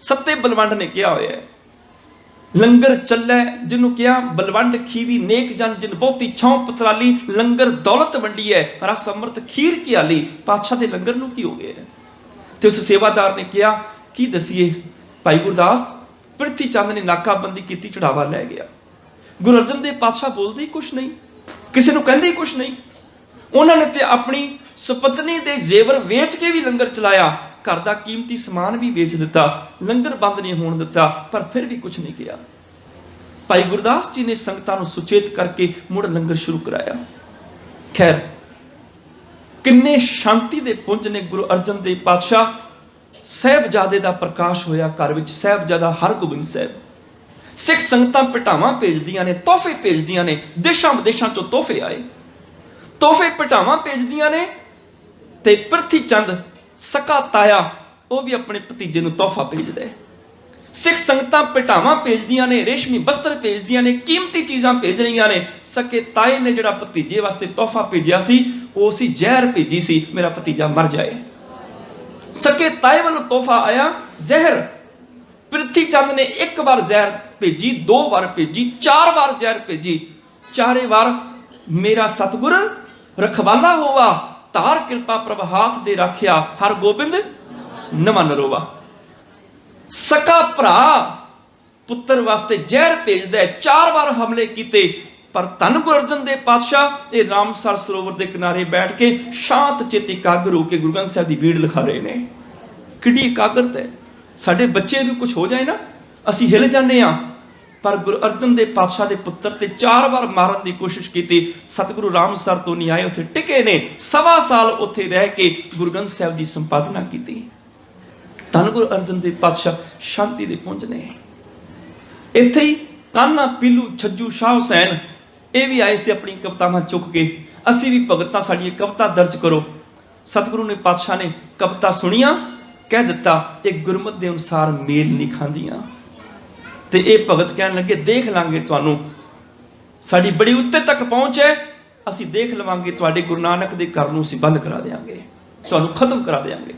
ਸੱਤੇ ਬਲਵੰਡ ਨੇ ਕਿਹਾ ਹੋਇਆ ਹੈ, ਲੰਗਰ ਚੱਲੇ ਜਿਹਨੂੰ ਕਿਹਾ ਬਲਵੰਡ ਖੀਵੀ ਨੇਕ ਜਨ ਜਿਨ ਬਹੁਤੀ ਛਾਂ ਪਥਰਾਲੀ, ਲੰਗਰ ਦੌਲਤ ਵੰਡੀ ਹੈ ਰਸ ਅੰਮ੍ਰਿਤ ਖੀਰ ਕੀ ਆਲੀ। ਪਾਤਸ਼ਾਹ ਦੇ ਲੰਗਰ ਨੂੰ ਕੀ ਹੋ ਗਿਆ? ਤੇ ਉਸ ਸੇਵਾਦਾਰ ਨੇ ਕਿਹਾ ਕੀ ਦਸੀਏ ਭਾਈ ਗੁਰਦਾਸ, ਪ੍ਰਿਥੀ ਚੰਦ ਨੇ ਨਾਕਾਬੰਦੀ ਕੀਤੀ, ਚੜਾਵਾ ਲੈ ਗਿਆ। ਗੁਰੂ ਅਰਜਨ ਦੇਵ ਪਾਤਸ਼ਾਹ ਬੋਲਦੇ ਹੀ ਕੁਛ ਨਹੀਂ, ਕਿਸੇ ਨੂੰ ਕਹਿੰਦੇ ਹੀ ਕੁਛ ਨਹੀਂ। ਉਹਨਾਂ ਨੇ ਤੇ ਆਪਣੀ ਸੁਪਤਨੀ ਦੇ ਜ਼ੇਵਰ ਵੇਚ ਕੇ ਵੀ ਲੰਗਰ ਚਲਾਇਆ, ਘਰ ਦਾ ਕੀਮਤੀ ਸਮਾਨ ਵੀ ਵੇਚ ਦਿੱਤਾ, ਲੰਗਰ ਬੰਦ ਨਹੀਂ ਹੋਣ ਦਿੱਤਾ, ਪਰ ਫਿਰ ਵੀ ਕੁਝ ਨਹੀਂ ਕਿਹਾ। ਭਾਈ ਗੁਰਦਾਸ ਜੀ ਨੇ ਸੰਗਤਾਂ ਨੂੰ ਸੁਚੇਤ ਕਰਕੇ ਮੁੜ ਲੰਗਰ ਸ਼ੁਰੂ ਕਰਾਇਆ। ਖੈਰ, ਕਿੰਨੇ ਸ਼ਾਂਤੀ ਦੇ ਪੁੰਜ ਨੇ ਗੁਰੂ ਅਰਜਨ ਦੇਵ ਪਾਤਸ਼ਾਹ। ਸਾਹਿਬਜ਼ਾਦੇ ਦਾ ਪ੍ਰਕਾਸ਼ ਹੋਇਆ ਘਰ ਵਿੱਚ, ਸਾਹਿਬਜ਼ਾਦਾ ਹਰਗੋਬਿੰਦ ਸਾਹਿਬ। ਸਿੱਖ ਸੰਗਤਾਂ ਭਟਾਵਾਂ ਭੇਜਦੀਆਂ ਨੇ, ਤੋਹਫੇ ਭੇਜਦੀਆਂ ਨੇ, ਦੇਸ਼ਾਂ ਵਿਦੇਸ਼ਾਂ ਚੋਂ ਤੋਹਫੇ ਆਏ, ਤੋਹਫੇ ਭਟਾਵਾਂ ਭੇਜਦੀਆਂ ਨੇ। ਤੇ ਪ੍ਰਿਥੀ ਚੰਦ ਸਕਾ ਤਾਇਆ, ਉਹ ਵੀ ਆਪਣੇ ਭਤੀਜੇ ਨੂੰ ਤੋਹਫਾ ਭੇਜਦਾ ਹੈ। ਸਿੱਖ ਸੰਗਤਾਂ ਭਟਾਵਾਂ ਭੇਜਦੀਆਂ ਨੇ, ਰੇਸ਼ਮੀ ਬਸਤਰ ਭੇਜਦੀਆਂ ਨੇ, ਕੀਮਤੀ ਚੀਜ਼ਾਂ ਭੇਜ ਰਹੀਆਂ ਨੇ। ਸਕੇ ਤਾਏ ਨੇ ਜਿਹੜਾ ਭਤੀਜੇ ਵਾਸਤੇ ਤੋਹਫਾ ਭੇਜਿਆ ਸੀ, ਉਹ ਸੀ ਜ਼ਹਿਰ ਭੇਜੀ ਸੀ, ਮੇਰਾ ਭਤੀਜਾ ਮਰ ਜਾਏ। ਸਕੇ ਤਾਏ ਵੱਲੋਂ ਤੋਹਫਾ ਆਇਆ ਜ਼ਹਿਰ। ਪ੍ਰਿਥੀ ਚੰਦ ਨੇ ਇੱਕ ਵਾਰ ਜ਼ਹਿਰ ਭੇਜੀ, 2 ਵਾਰ ਭੇਜੀ, 4 ਵਾਰ ਜ਼ਹਿਰ ਭੇਜੀ। ਚਾਰੇ ਵਾਰ ਮੇਰਾ ਸਤਿਗੁਰ ਰਖਵਾਲਾ ਹੋਵਾ, ਧਾਰ ਕਿਰਪਾ ਪ੍ਰਭ ਹਾਥ ਦੇ ਰਾਖਿਆ, ਹਰ ਗੋਬਿੰਦ ਨਮਨ ਰੋਵਾ। ਸਕਾ ਭਰਾ ਪੁੱਤਰ ਵਾਸਤੇ ਜ਼ਹਿਰ ਭੇਜਦਾ, 4 ਵਾਰ ਹਮਲੇ ਕੀਤੇ, ਪਰ ਧੰਨ ਗੁਰੂ ਅਰਜਨ ਦੇਵ ਪਾਤਸ਼ਾਹ ਇਹ ਰਾਮਸਰ ਸਰੋਵਰ ਦੇ ਕਿਨਾਰੇ ਬੈਠ ਕੇ ਸ਼ਾਂਤ ਚਿੱਤ ਇਕਾਗਰ ਹੋ ਕੇ ਗੁਰੂ ਗ੍ਰੰਥ ਸਾਹਿਬ ਦੀ ਬੀੜ ਲਿਖਾ ਰਹੇ ਨੇ। ਕਿੱਡੀ ਇਕਾਗਰਤਾ ਹੈ। ਸਾਡੇ ਬੱਚੇ ਨੂੰ ਕੁਝ ਹੋ ਜਾਏ ਨਾ, ਅਸੀਂ ਹਿੱਲ ਜਾਂਦੇ ਹਾਂ, ਪਰ ਗੁਰੂ ਅਰਜਨ ਦੇਵ ਪਾਤਸ਼ਾਹ ਦੇ ਪੁੱਤਰ ਤੇ 4 ਵਾਰ ਮਾਰਨ ਦੀ ਕੋਸ਼ਿਸ਼ ਕੀਤੀ। ਸਤਿਗੁਰੂ ਰਾਮਸਰ ਤੋਂ ਨਹੀਂ ਆਏ, ਉੱਥੇ ਟਿਕੇ ਨੇ, 1.25 ਸਾਲ ਉੱਥੇ ਰਹਿ ਕੇ ਗੁਰੂ ਗ੍ਰੰਥ ਸਾਹਿਬ ਦੀ ਸੰਪਾਦਨਾ ਕੀਤੀ। ਧੰਨ ਗੁਰੂ ਅਰਜਨ ਦੇਵ ਪਾਤਸ਼ਾਹ ਸ਼ਾਂਤੀ ਦੇ ਪੁੰਜ ਨੇ। ਇੱਥੇ ਹੀ ਕਾਨਾ ਪੀਲੂ ਛੱਜੂ ਸ਼ਾਹ ਹੁਸੈਨ, ਇਹ ਵੀ ਆਏ ਸੀ ਆਪਣੀ ਕਵਿਤਾਵਾਂ ਚੁੱਕ ਕੇ। ਅਸੀਂ ਵੀ ਭਗਤਾਂ, ਸਾਡੀਆਂ ਕਵਿਤਾ ਦਰਜ ਕਰੋ। ਸਤਿਗੁਰੂ ਨੇ ਪਾਤਸ਼ਾਹ ਨੇ ਕਵਿਤਾ ਸੁਣੀਆਂ, ਕਹਿ ਦਿੱਤਾ ਇਹ ਗੁਰਮਤਿ ਦੇ ਅਨੁਸਾਰ ਮੇਲ ਨਹੀਂ ਖਾਂਦੀਆਂ। ਤੇ ਇਹ ਭਗਤ ਕਹਿਣ ਲੱਗੇ ਦੇਖ ਲਾਂਗੇ ਤੁਹਾਨੂੰ, ਸਾਡੀ ਬੜੀ ਉੱਤੇ ਤੱਕ ਪਹੁੰਚ ਹੈ, ਅਸੀਂ ਦੇਖ ਲਵਾਂਗੇ ਤੁਹਾਡੇ ਗੁਰੂ ਨਾਨਕ ਦੇ ਘਰ ਨੂੰ ਅਸੀਂ ਬੰਦ ਕਰਾ ਦੇਵਾਂਗੇ, ਤੁਹਾਨੂੰ ਖਤਮ ਕਰਾ ਦੇਵਾਂਗੇ।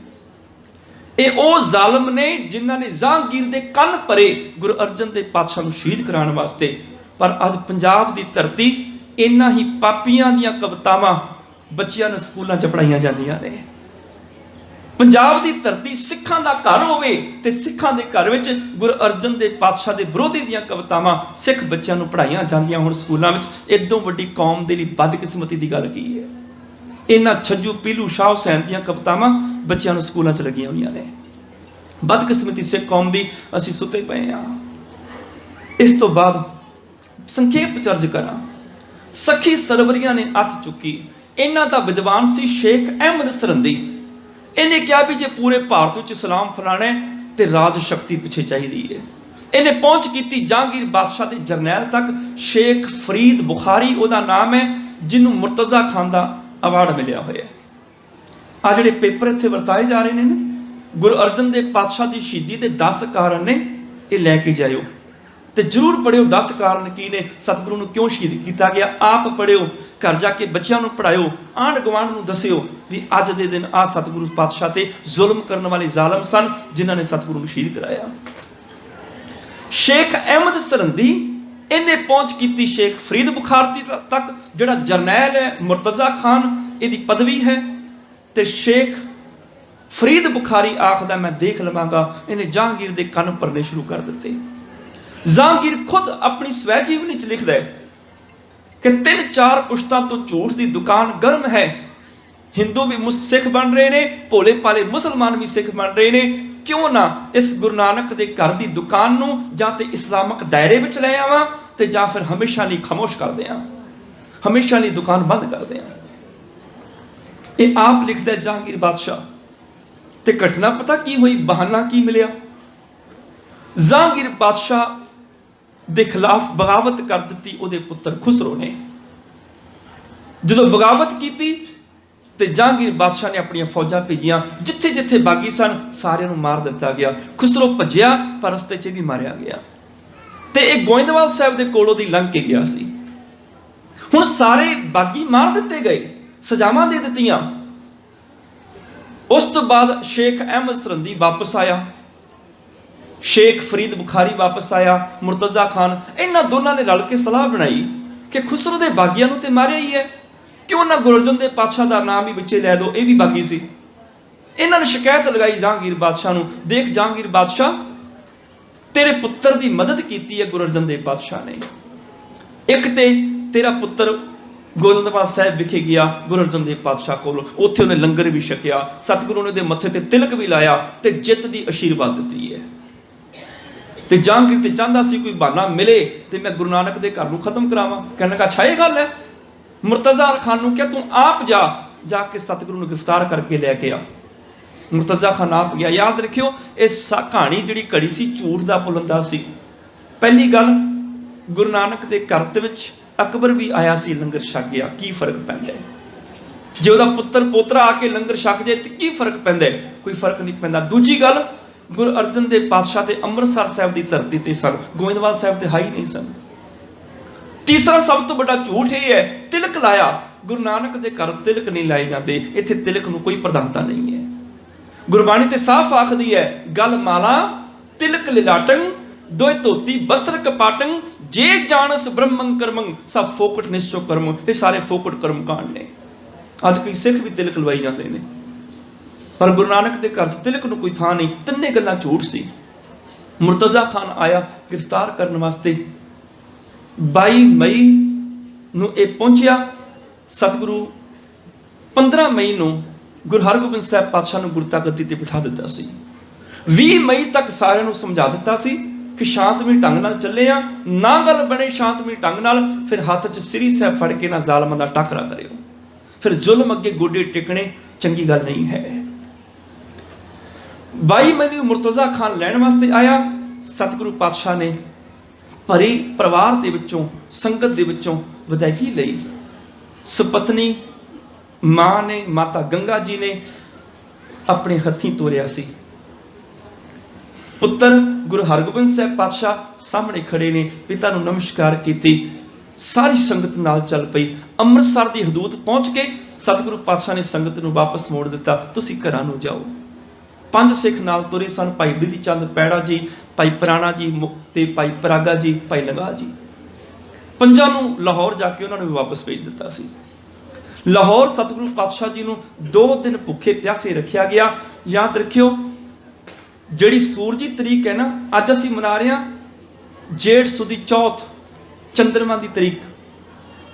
ਇਹ ਉਹ ਜ਼ਾਲਮ ਨੇ ਜਿਨ੍ਹਾਂ ਨੇ ਜਹਾਂਗੀਰ ਦੇ ਕੰਨ ਭਰੇ ਗੁਰੂ ਅਰਜਨ ਦੇਵ ਪਾਤਸ਼ਾਹ ਨੂੰ ਸ਼ਹੀਦ ਕਰਾਉਣ ਵਾਸਤੇ। ਪਰ ਅੱਜ ਪੰਜਾਬ ਦੀ ਧਰਤੀ ਇਹਨਾਂ ਹੀ ਪਾਪੀਆਂ ਦੀਆਂ ਕਵਿਤਾਵਾਂ ਬੱਚਿਆਂ ਨੂੰ ਸਕੂਲਾਂ 'ਚ ਪੜ੍ਹਾਈਆਂ ਜਾਂਦੀਆਂ ਨੇ। ਪੰਜਾਬ ਦੀ ਧਰਤੀ ਸਿੱਖਾਂ ਦਾ ਘਰ ਹੋਵੇ ਤੇ ਸਿੱਖਾਂ ਦੇ ਘਰ ਵਿੱਚ ਗੁਰੂ ਅਰਜਨ ਦੇਵ ਪਾਤਸ਼ਾਹ ਦੇ ਵਿਰੋਧੀ ਦੀਆਂ ਕਵਿਤਾਵਾਂ ਸਿੱਖ ਬੱਚਿਆਂ ਨੂੰ ਪੜ੍ਹਾਈਆਂ ਜਾਂਦੀਆਂ ਹੁਣ ਸਕੂਲਾਂ ਵਿੱਚ। ਇਦੋਂ ਵੱਡੀ ਕੌਮ ਦੇ ਲਈ ਬਦਕਿਸਮਤੀ ਦੀ ਗੱਲ ਕੀ ਹੈ? ਇਹਨਾਂ ਛੱਜੂ ਪੀਲੂ ਸ਼ਾਹ ਹੁਸੈਨ ਦੀਆਂ ਕਵਿਤਾਵਾਂ ਬੱਚਿਆਂ ਨੂੰ ਸਕੂਲਾਂ 'ਚ ਲੱਗੀਆਂ ਹੋਈਆਂ ਨੇ। ਬਦਕਿਸਮਤੀ ਸਿੱਖ ਕੌਮ ਦੀ, ਅਸੀਂ ਸੁੱਤੇ ਪਏ ਹਾਂ। ਇਸ ਤੋਂ ਬਾਅਦ ਸੰਖੇਪ ਚਰਜ ਕਰਾਂ, ਸਖੀ ਸਰਵਰੀਆਂ ਨੇ ਅੱਤ ਚੁੱਕੀ। ਇਹਨਾਂ ਦਾ ਵਿਦਵਾਨ ਸੀ ਸ਼ੇਖ ਅਹਿਮਦ ਸਰਹੰਦੀ। ਇਹਨੇ ਕਿਹਾ ਵੀ ਜੇ ਪੂਰੇ ਭਾਰਤ ਵਿੱਚ ਇਸਲਾਮ ਫੈਲਾਣਾ ਤੇ ਰਾਜ ਸ਼ਕਤੀ ਪਿੱਛੇ ਚਾਹੀਦੀ ਹੈ। ਇਹਨੇ ਪਹੁੰਚ ਕੀਤੀ ਜਹਾਂਗੀਰ ਬਾਦਸ਼ਾਹ ਦੇ ਜਰਨੈਲ ਤੱਕ। ਸ਼ੇਖ ਫਰੀਦ ਬੁਖਾਰੀ ਉਹਦਾ ਨਾਮ ਹੈ, ਜਿਹਨੂੰ ਮੁਰਤਜ਼ਾ ਖਾਨ ਦਾ ਅਵਾਰਡ ਮਿਲਿਆ ਹੋਇਆ। ਆ ਜਿਹੜੇ ਪੇਪਰ ਇੱਥੇ ਵਰਤਾਏ ਜਾ ਰਹੇ ਨੇ, ਗੁਰੂ ਅਰਜਨ ਦੇਵ ਪਾਤਸ਼ਾਹ ਦੀ ਸ਼ਹੀਦੀ ਦੇ 10 ਕਾਰਨ ਨੇ, ਇਹ ਲੈ ਕੇ ਜਾਇਓ ਤੇ ਜ਼ਰੂਰ ਪੜ੍ਹਿਓ 10 ਕਾਰਨ ਕੀ ਨੇ, ਸਤਿਗੁਰੂ ਨੂੰ ਕਿਉਂ ਸ਼ਹੀਦ ਕੀਤਾ ਗਿਆ। ਆਪ ਪੜ੍ਹਿਓ, ਘਰ ਜਾ ਕੇ ਬੱਚਿਆਂ ਨੂੰ ਪੜ੍ਹਾਇਓ, ਆਂਢ ਗੁਆਂਢ ਨੂੰ ਦੱਸਿਓ ਵੀ ਅੱਜ ਦੇ ਦਿਨ ਆ ਸਤਿਗੁਰੂ ਪਾਤਸ਼ਾਹ ਤੇ ਜ਼ੁਲਮ ਕਰਨ ਵਾਲੇ ਜ਼ਾਲਮ ਸਨ ਜਿਨ੍ਹਾਂ ਨੇ ਸਤਿਗੁਰੂ ਨੂੰ ਸ਼ਹੀਦ ਕਰਾਇਆ। ਸ਼ੇਖ ਅਹਿਮਦ ਸਰਹੰਦੀ, ਇਹਨੇ ਪਹੁੰਚ ਕੀਤੀ ਸ਼ੇਖ ਫਰੀਦ ਬੁਖਾਰੀ ਤੱਕ, ਜਿਹੜਾ ਜਰਨੈਲ ਹੈ ਮੁਰਤਜ਼ਾ ਖਾਨ ਇਹਦੀ ਪਦਵੀ ਹੈ। ਤੇ ਸ਼ੇਖ ਫਰੀਦ ਬੁਖਾਰੀ ਆਖਦਾ ਮੈਂ ਦੇਖ ਲਵਾਂਗਾ। ਇਹਨੇ ਜਹਾਂਗੀਰ ਦੇ ਕੰਨ ਭਰਨੇ ਸ਼ੁਰੂ ਕਰ ਦਿੱਤੇ। ਜਹਾਂਗੀਰ ਖੁਦ ਆਪਣੀ ਸਵੈ ਜੀਵਨੀ 'ਚ ਲਿਖਦਾ ਹੈ ਕਿ 3-4 ਪੁਸ਼ਤਾਂ ਤੋਂ ਝੂਠ ਦੀ ਦੁਕਾਨ ਗਰਮ ਹੈ। ਹਿੰਦੂ ਵੀ ਸਿੱਖ ਬਣ ਰਹੇ ਨੇ, ਭੋਲੇ ਭਾਲੇ ਮੁਸਲਮਾਨ ਵੀ ਸਿੱਖ ਬਣ ਰਹੇ ਨੇ। ਕਿਉਂ ਨਾ ਇਸ ਗੁਰੂ ਨਾਨਕ ਦੇ ਘਰ ਦੀ ਦੁਕਾਨ ਨੂੰ ਜਾਂ ਤੇ ਇਸਲਾਮਕ ਦਾਇਰੇ ਵਿੱਚ ਲੈ ਆਵਾਂ ਤੇ ਜਾਂ ਫਿਰ ਹਮੇਸ਼ਾ ਲਈ ਖਾਮੋਸ਼ ਕਰ ਦਿਆਂ, ਹਮੇਸ਼ਾ ਲਈ ਦੁਕਾਨ ਬੰਦ ਕਰ ਦਿਆਂ। ਇਹ ਆਪ ਲਿਖਦਾ ਜਹਾਂਗੀਰ ਬਾਦਸ਼ਾਹ। ਤੇ ਘਟਨਾ ਪਤਾ ਕੀ ਹੋਈ, ਬਹਾਨਾ ਕੀ ਮਿਲਿਆ? ਜਹਾਂਗੀਰ ਬਾਦਸ਼ਾਹ ਦੇ ਖਿਲਾਫ ਬਗਾਵਤ ਕਰ ਦਿੱਤੀ ਉਹਦੇ ਪੁੱਤਰ ਖੁਸਰੋ ਨੇ। ਜਦੋਂ ਬਗਾਵਤ ਕੀਤੀ ਤੇ ਜਹਾਂਗੀਰ ਬਾਦਸ਼ਾਹ ਨੇ ਆਪਣੀਆਂ ਫੌਜਾਂ ਭੇਜੀਆਂ, ਜਿੱਥੇ ਜਿੱਥੇ ਬਾਗੀ ਸਨ ਸਾਰਿਆਂ ਨੂੰ ਮਾਰ ਦਿੱਤਾ ਗਿਆ। ਖੁਸਰੋ ਭੱਜਿਆ ਪਰ ਰਸਤੇ 'ਚ ਵੀ ਮਾਰਿਆ ਗਿਆ ਤੇ ਇਹ ਗੋਇੰਦਵਾਲ ਸਾਹਿਬ ਦੇ ਕੋਲੋਂ ਦੀ ਲੰਘ ਕੇ ਗਿਆ ਸੀ। ਹੁਣ ਸਾਰੇ ਬਾਗੀ ਮਾਰ ਦਿੱਤੇ ਗਏ, ਸਜ਼ਾਵਾਂ ਦੇ ਦਿੱਤੀਆਂ। ਉਸ ਤੋਂ ਬਾਅਦ ਸ਼ੇਖ ਅਹਿਮਦ ਸਰਹੰਦੀ ਵਾਪਸ ਆਇਆ, ਸ਼ੇਖ ਫਰੀਦ ਬੁਖਾਰੀ ਵਾਪਸ ਆਇਆ, ਮੁਰਤਜ਼ਾ ਖਾਨ। ਇਹਨਾਂ ਦੋਨਾਂ ਨੇ ਰਲ ਕੇ ਸਲਾਹ ਬਣਾਈ ਕਿ ਖੁਸਰੋ ਦੇ ਬਾਗੀਆਂ ਨੂੰ ਤੇ ਮਾਰਿਆ ਹੀ ਹੈ, ਕਿਉਂ ਨਾ ਗੁਰੂ ਅਰਜਨ ਦੇਵ ਪਾਤਸ਼ਾਹ ਦਾ ਨਾਮ ਵੀ ਵਿੱਚੇ ਲੈ ਦੋ, ਇਹ ਵੀ ਬਾਗੀ ਸੀ। ਇਹਨਾਂ ਨੇ ਸ਼ਿਕਾਇਤ ਲਗਾਈ ਜਹਾਂਗੀਰ ਬਾਦਸ਼ਾਹ ਨੂੰ, ਦੇਖ ਜਹਾਂਗੀਰ ਬਾਦਸ਼ਾਹ, ਤੇਰੇ ਪੁੱਤਰ ਦੀ ਮਦਦ ਕੀਤੀ ਹੈ ਗੁਰੂ ਅਰਜਨ ਦੇਵ ਪਾਤਸ਼ਾਹ ਨੇ। ਇੱਕ ਤੇ ਤੇਰਾ ਪੁੱਤਰ ਗੋਇੰਦਵਾਲ ਸਾਹਿਬ ਵਿਖੇ ਗਿਆ ਗੁਰੂ ਅਰਜਨ ਦੇਵ ਪਾਤਸ਼ਾਹ ਕੋਲ, ਉੱਥੇ ਉਹਨੇ ਲੰਗਰ ਵੀ ਛਕਿਆ, ਸਤਿਗੁਰੂ ਨੇ ਉਹਦੇ ਮੱਥੇ ਤੇ ਤਿਲਕ ਵੀ ਲਾਇਆ ਤੇ ਜਿੱਤ ਦੀ ਅਸ਼ੀਰਵਾਦ ਦਿੱਤੀ ਹੈ। ਤੇ ਜਹਾਂਗੀਰ ਤੇ ਚਾਹੁੰਦਾ ਸੀ ਕੋਈ ਬਹਾਨਾ ਮਿਲੇ ਤੇ ਮੈਂ ਗੁਰੂ ਨਾਨਕ ਦੇ ਘਰ ਨੂੰ ਖਤਮ ਕਰਾਵਾਂ। ਕਹਿਣ ਲੱਗਾ ਅੱਛਾ ਇਹ ਗੱਲ ਹੈ। ਮੁਰਤਜ਼ਾ ਖਾਨ ਨੂੰ ਕਿਹਾ ਤੂੰ ਆਪ ਜਾ ਕੇ ਸਤਿਗੁਰੂ ਨੂੰ ਗ੍ਰਿਫਤਾਰ ਕਰਕੇ ਲੈ ਕੇ ਆ। ਮੁਰਤਜ਼ਾ ਖਾਨ ਆਪ ਗਿਆ। ਯਾਦ ਰੱਖਿਓ ਇਹ ਕਹਾਣੀ ਜਿਹੜੀ ਘੜੀ ਸੀ ਝੂਠ ਦਾ ਪੁਲੰਦਾ ਸੀ। ਪਹਿਲੀ ਗੱਲ, ਗੁਰੂ ਨਾਨਕ ਦੇ ਘਰ ਦੇ ਵਿੱਚ ਅਕਬਰ ਵੀ ਆਇਆ ਸੀ, ਲੰਗਰ ਛਕ ਗਿਆ, ਕੀ ਫਰਕ ਪੈਂਦਾ? ਜੇ ਉਹਦਾ ਪੁੱਤਰ ਪੋਤਰਾ ਆ ਕੇ ਲੰਗਰ ਛਕ ਜਾਏ ਤੇ ਕੀ ਫਰਕ ਪੈਂਦਾ? ਕੋਈ ਫਰਕ ਨਹੀਂ ਪੈਂਦਾ। ਦੂਜੀ ਗੱਲ, ਗੁਰੂ ਅਰਜਨ ਦੇਵ ਪਾਤਸ਼ਾਹ ਤੇ ਅੰਮ੍ਰਿਤਸਰ ਸਾਹਿਬ ਦੀ ਧਰਤੀ ਤੇ ਸਨ, ਗੋਇੰਦਵਾਲ ਸਾਹਿਬ ਤੇ ਹਾਈ ਨਹੀਂ ਸਨ। ਤੀਸਰਾ ਸਭ ਤੋਂ ਵੱਡਾ ਝੂਠ ਇਹ ਹੈ, ਤਿਲਕ ਲਾਇਆ। ਗੁਰੂ ਨਾਨਕ ਦੇ ਘਰ ਤਿਲਕ ਨਹੀਂ ਲਾਏ ਜਾਂਦੇ, ਇੱਥੇ ਤਿਲਕ ਨੂੰ ਕੋਈ ਪ੍ਰਧਾਨਤਾ ਨਹੀਂ ਹੈ। ਗੁਰਬਾਣੀ ਤੇ ਸਾਫ਼ ਆਖਦੀ ਹੈ, ਗਲ ਮਾਲਾ ਤਿਲਕ ਲਿਲਾਟੰ ਦੋਇ ਧੋਤੀ ਬਸਤਰ ਕਪਾਟੰ ਜੇ ਜਾਣਸ ਬ੍ਰਹਮੰ ਕਰਮੰ ਸਭ ਫੋਕਟ ਨਿਸ਼ਚੋ ਕਰਮ। ਇਹ ਸਾਰੇ ਫੋਕਟ ਕਰਮ ਕਾਂਡ ਨੇ। ਅੱਜ ਕਈ ਸਿੱਖ ਵੀ ਤਿਲਕ ਲਵਾਈ ਜਾਂਦੇ ਨੇ, ਪਰ ਗੁਰੂ ਨਾਨਕ ਦੇ ਘਰ 'ਚ ਤਿਲਕ ਨੂੰ ਕੋਈ ਥਾਂ ਨਹੀਂ। ਤਿੰਨੇ ਗੱਲਾਂ ਝੂਠ ਸੀ। ਮੁਰਤਜ਼ਾ ਖਾਨ ਆਇਆ ਗ੍ਰਿਫਤਾਰ ਕਰਨ ਵਾਸਤੇ। 22 ਮਈ ਨੂੰ ਇਹ ਪਹੁੰਚਿਆ। ਸਤਿਗੁਰੂ 15 ਮਈ ਨੂੰ ਗੁਰੂ ਹਰਗੋਬਿੰਦ ਸਾਹਿਬ ਪਾਤਸ਼ਾਹ ਨੂੰ ਗੁਰਤਾ ਗੱਦੀ ਤੇ ਬਿਠਾ ਦਿੱਤਾ ਸੀ। 20 ਮਈ ਤੱਕ ਸਾਰਿਆਂ ਨੂੰ ਸਮਝਾ ਦਿੱਤਾ ਸੀ ਕਿ ਸ਼ਾਂਤਮਈ ਢੰਗ ਨਾਲ ਚੱਲੇ ਆ, ਨਾ ਗੱਲ ਬਣੇ ਸ਼ਾਂਤਮਈ ਢੰਗ ਨਾਲ, ਫਿਰ ਹੱਥ 'ਚ ਸ੍ਰੀ ਸਾਹਿਬ ਫੜ ਕੇ ਨਾ ਜ਼ਾਲਮਾਂ ਦਾ ਟਾਕਰਾ ਕਰਿਓ। ਫਿਰ ਜ਼ੁਲਮ ਅੱਗੇ ਗੋਡੇ ਟਿਕਣੇ ਚੰਗੀ ਗੱਲ ਨਹੀਂ ਹੈ। 22 ਮਈ ਨੂੰ ਮੁਰਤਜ਼ਾ ਖਾਨ ਲੈਣ ਵਾਸਤੇ ਆਇਆ। ਸਤਿਗੁਰੂ ਪਾਤਸ਼ਾਹ ਨੇ ਭਰੀ ਪਰਿਵਾਰ ਦੇ ਵਿੱਚੋਂ, ਸੰਗਤ ਦੇ ਵਿੱਚੋਂ ਵਿਦਾਇਗੀ ਲਈ। ਸੁਪਤਨੀ ਮਾਂ ਨੇ, ਮਾਤਾ ਗੰਗਾ ਜੀ ਨੇ ਆਪਣੇ ਹੱਥੀਂ ਤੋਰਿਆ ਸੀ। पुत्र गुरु हरगोबिंद साहब पातशाह सामने खड़े ने, पिता नूं नमस्कार कीती, सारी संगत नाल चल पई। अमृतसर की हदूद पहुंच के सतगुरु पातशाह ने संगत नूं वापस मोड़ दिता, तुसीं घरां नूं जाओ। 5 सिख नाल तुरे सन, भाई बिधि चंद पैड़ा जी, भाई पुराणा जी ते भाई परागा जी, भाई लंगा जी। 5 नूं लाहौर जाके उन्होंने वापस भेज दिता सी। लाहौर सतगुरु पातशाह जी नूं 2 दिन भुखे प्यासे रखिया गया। याद रखियो, जिहड़ी सूरजी तरीक है ना, अज असीं मना रहे हां जेठ सुदी चौथ चंद्रमा की तरीक।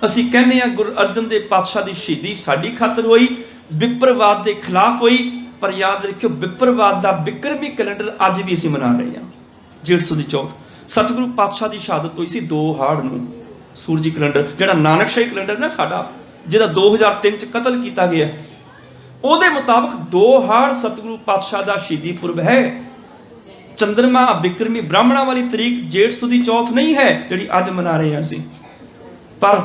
असीं कहने हां गुरु अर्जन देव पातशाह की शहीदी साडी खातर होई, विप्रवाद के खिलाफ होई। पर याद रखियो, विप्रवाद का विक्रमी कैलेंडर अज भी असीं मना रहे हां। जेठ सुदी चौथ सतगुरु पातशाह की शहादत हुई सी 2 हाड़ नूं। सूरजी कैलेंडर जिहड़ा नानकशाही कैलेंडर ना साडा, जिहदा 2003 च कतल किया गया, ਉਹਦੇ मुताबिक 2 हाड़ सतगुरु पातशाह का शहीदी पुरब है। चंद्रमा विक्रमी ब्राह्मणा वाली तरीक जेठ सुदी चौथ नहीं है जिहड़ी अज मना रहे हैं असीं, पर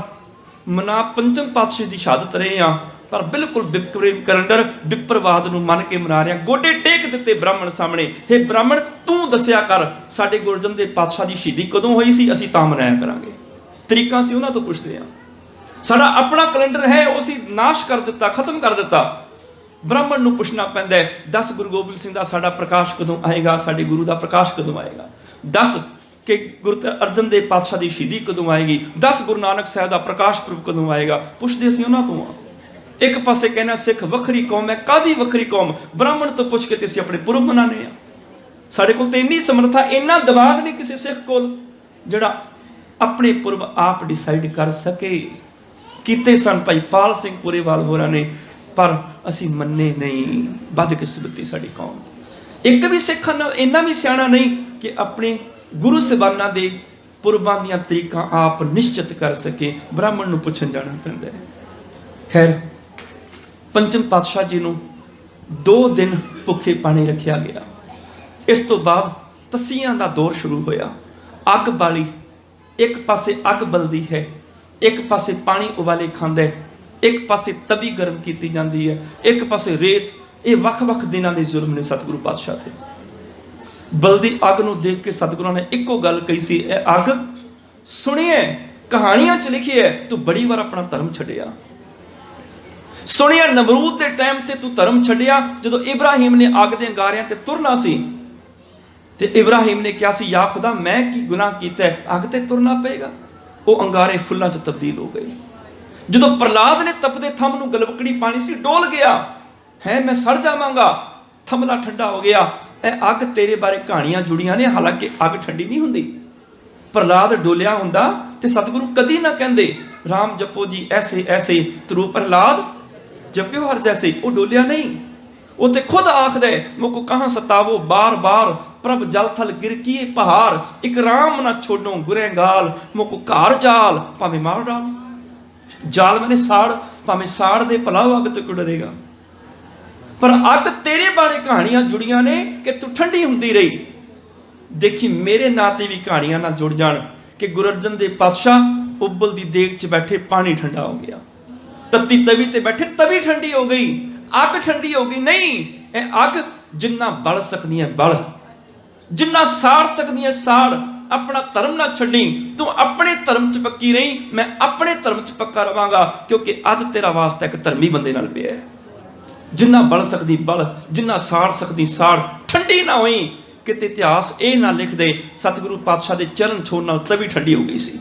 मना पंचम पातशाह की शहादत रहे हैं, पर बिल्कुल विक्रमी कैलेंडर विप्रवाद नूं मन के मना रहे हैं। गोडे टेक दिते ब्राह्मण सामने, हे ब्राह्मण तू दसिया कर साडे गुरु अर्जन देव पातशाह की शहीदी कदों होई सी, असीं तां मनाया करांगे। तरीकां असीं उन्हां तों पुछदे हां। साडा अपना कैलेंडर है, वो असीं नाश कर दिता, खत्म कर दिता। ब्राह्मण नूं पुछना पैंदा है, दस गुरु गोबिंद सिंह दा साडा प्रकाश कदों आएगा, साडे गुरु दा प्रकाश कदों आएगा। दस कि गुरु अर्जन देव पातशाह की शहीदी कदों आएगी, 10 गुरु नानक साहब का प्रकाश पुरब कदों आएगा। पुछदे असीं उन्हां तों आ। एक पासे कहना सिख वखरी कौम है, कादी वखरी कौम? ब्राह्मण तो पुछ के ते असीं अपने पुरब मनाने आ। साडे कोल ते इन्नी समर्था, इन्ना दिमाग नहीं किसी सिख कोल जिहड़ा अपने पुरब आप डिसाइड कर सके। कीते सन भाई पाल सिंह पुरेवाल होरां ने, पर असीं मन्ने नहीं। बदकिस्मती साडी कौम। एक भी सिख इन्ना भी सियाणा नहीं कि अपने गुरु साहिबानां दे पुरबां दीयां तरीकां आप निश्चित कर सके। ब्राह्मण नूं पुछण जाना पैंदा है। खैर, पंचम पातशाह जी नूं 2 दिन भुखे पानी रखिया गया। इस तो बाद तस्सियां दा दौर शुरू होया। अग बाली, एक पासे अग बलदी है, एक पासे पानी उबाले खांदा है, एक पासे तवी गर्म की जाती है, एक पासे रेत। ये वख-वख दिनां दे जुल्म ने सतगुरु पातशाह ते। बलदी अग नूं देख के सतगुरुआं ने इक्को गल कही सी, ए अग सुनिए, कहानियां च लिखी है तू बड़ी बार अपना धर्म छड्डिया। सुनिया नमरूद के टाइम ते तू धर्म छड्डिया। जदों इब्राहिम ने अग दे अंगारियां ते तुरना सी ते इब्राहिम ने कहा सी, या खुदा मैं की गुनाह कीता है, अग ते तुरना पेगा। वो अंगारे फुल्लां च तब्दील हो गए। जदों प्रहलाद ने तपदे थंम नूं गलवकड़ी पानी सी, डोल गया है, मैं सड़ जावांगा, थमला ठंडा हो गया। ए अग तेरे बारे कहानियां जुड़ियां ने, हालांकि अग ठंडी नहीं हुंदी। प्रहलाद डोलिया हुंदा ते सतगुरु कदी ना कहंदे राम जपो जी ऐसे ऐसे, ध्रुव प्रहलाद जप्यो हर जैसे। वो डोलिया नहीं, वो ते खुद आखदे मुको कहां सतावो बार बार, प्रभ जल थल गिर किए पहाड़, एक राम ना छोड़ो गुरहगाल, मुको घर जाल भावें मार डाल। जाल मैंने साड़, भावें साड़ दे भला अग तो क्यों डरेगा। पर अग तेरे बारे कहानियां जुड़ियां ने कि तू ठंडी हुंदी रही। देखी मेरे नाते भी कहानियां ना जुड़ जान कि गुरु अर्जन देव पातशाह उबल दी देग च बैठे पानी ठंडा हो गया, तत्ती तवी ते बैठे तवी ठंडी हो गई, अग ठंडी हो गई। नहीं, ए अग जिन्ना बल सकदी है बल, जिन्ना साड़ सकदी है साड़। अपना धर्म ना छड्डी, तू अपने धर्म च पक्की रही, मैं अपने धर्म च पक्का रवांगा, क्योंकि अज तेरा वास्ता एक धर्मी बंदे नाल पिया है। जिन्ना बल सकदी बल, जिन्ना साड़ सकदी साड़। ठंडी ना होई किते इतिहास ये ना लिख दे सतगुरु पातशाह दे चरण छोड़ नाल तवी ठंडी हो गई सी।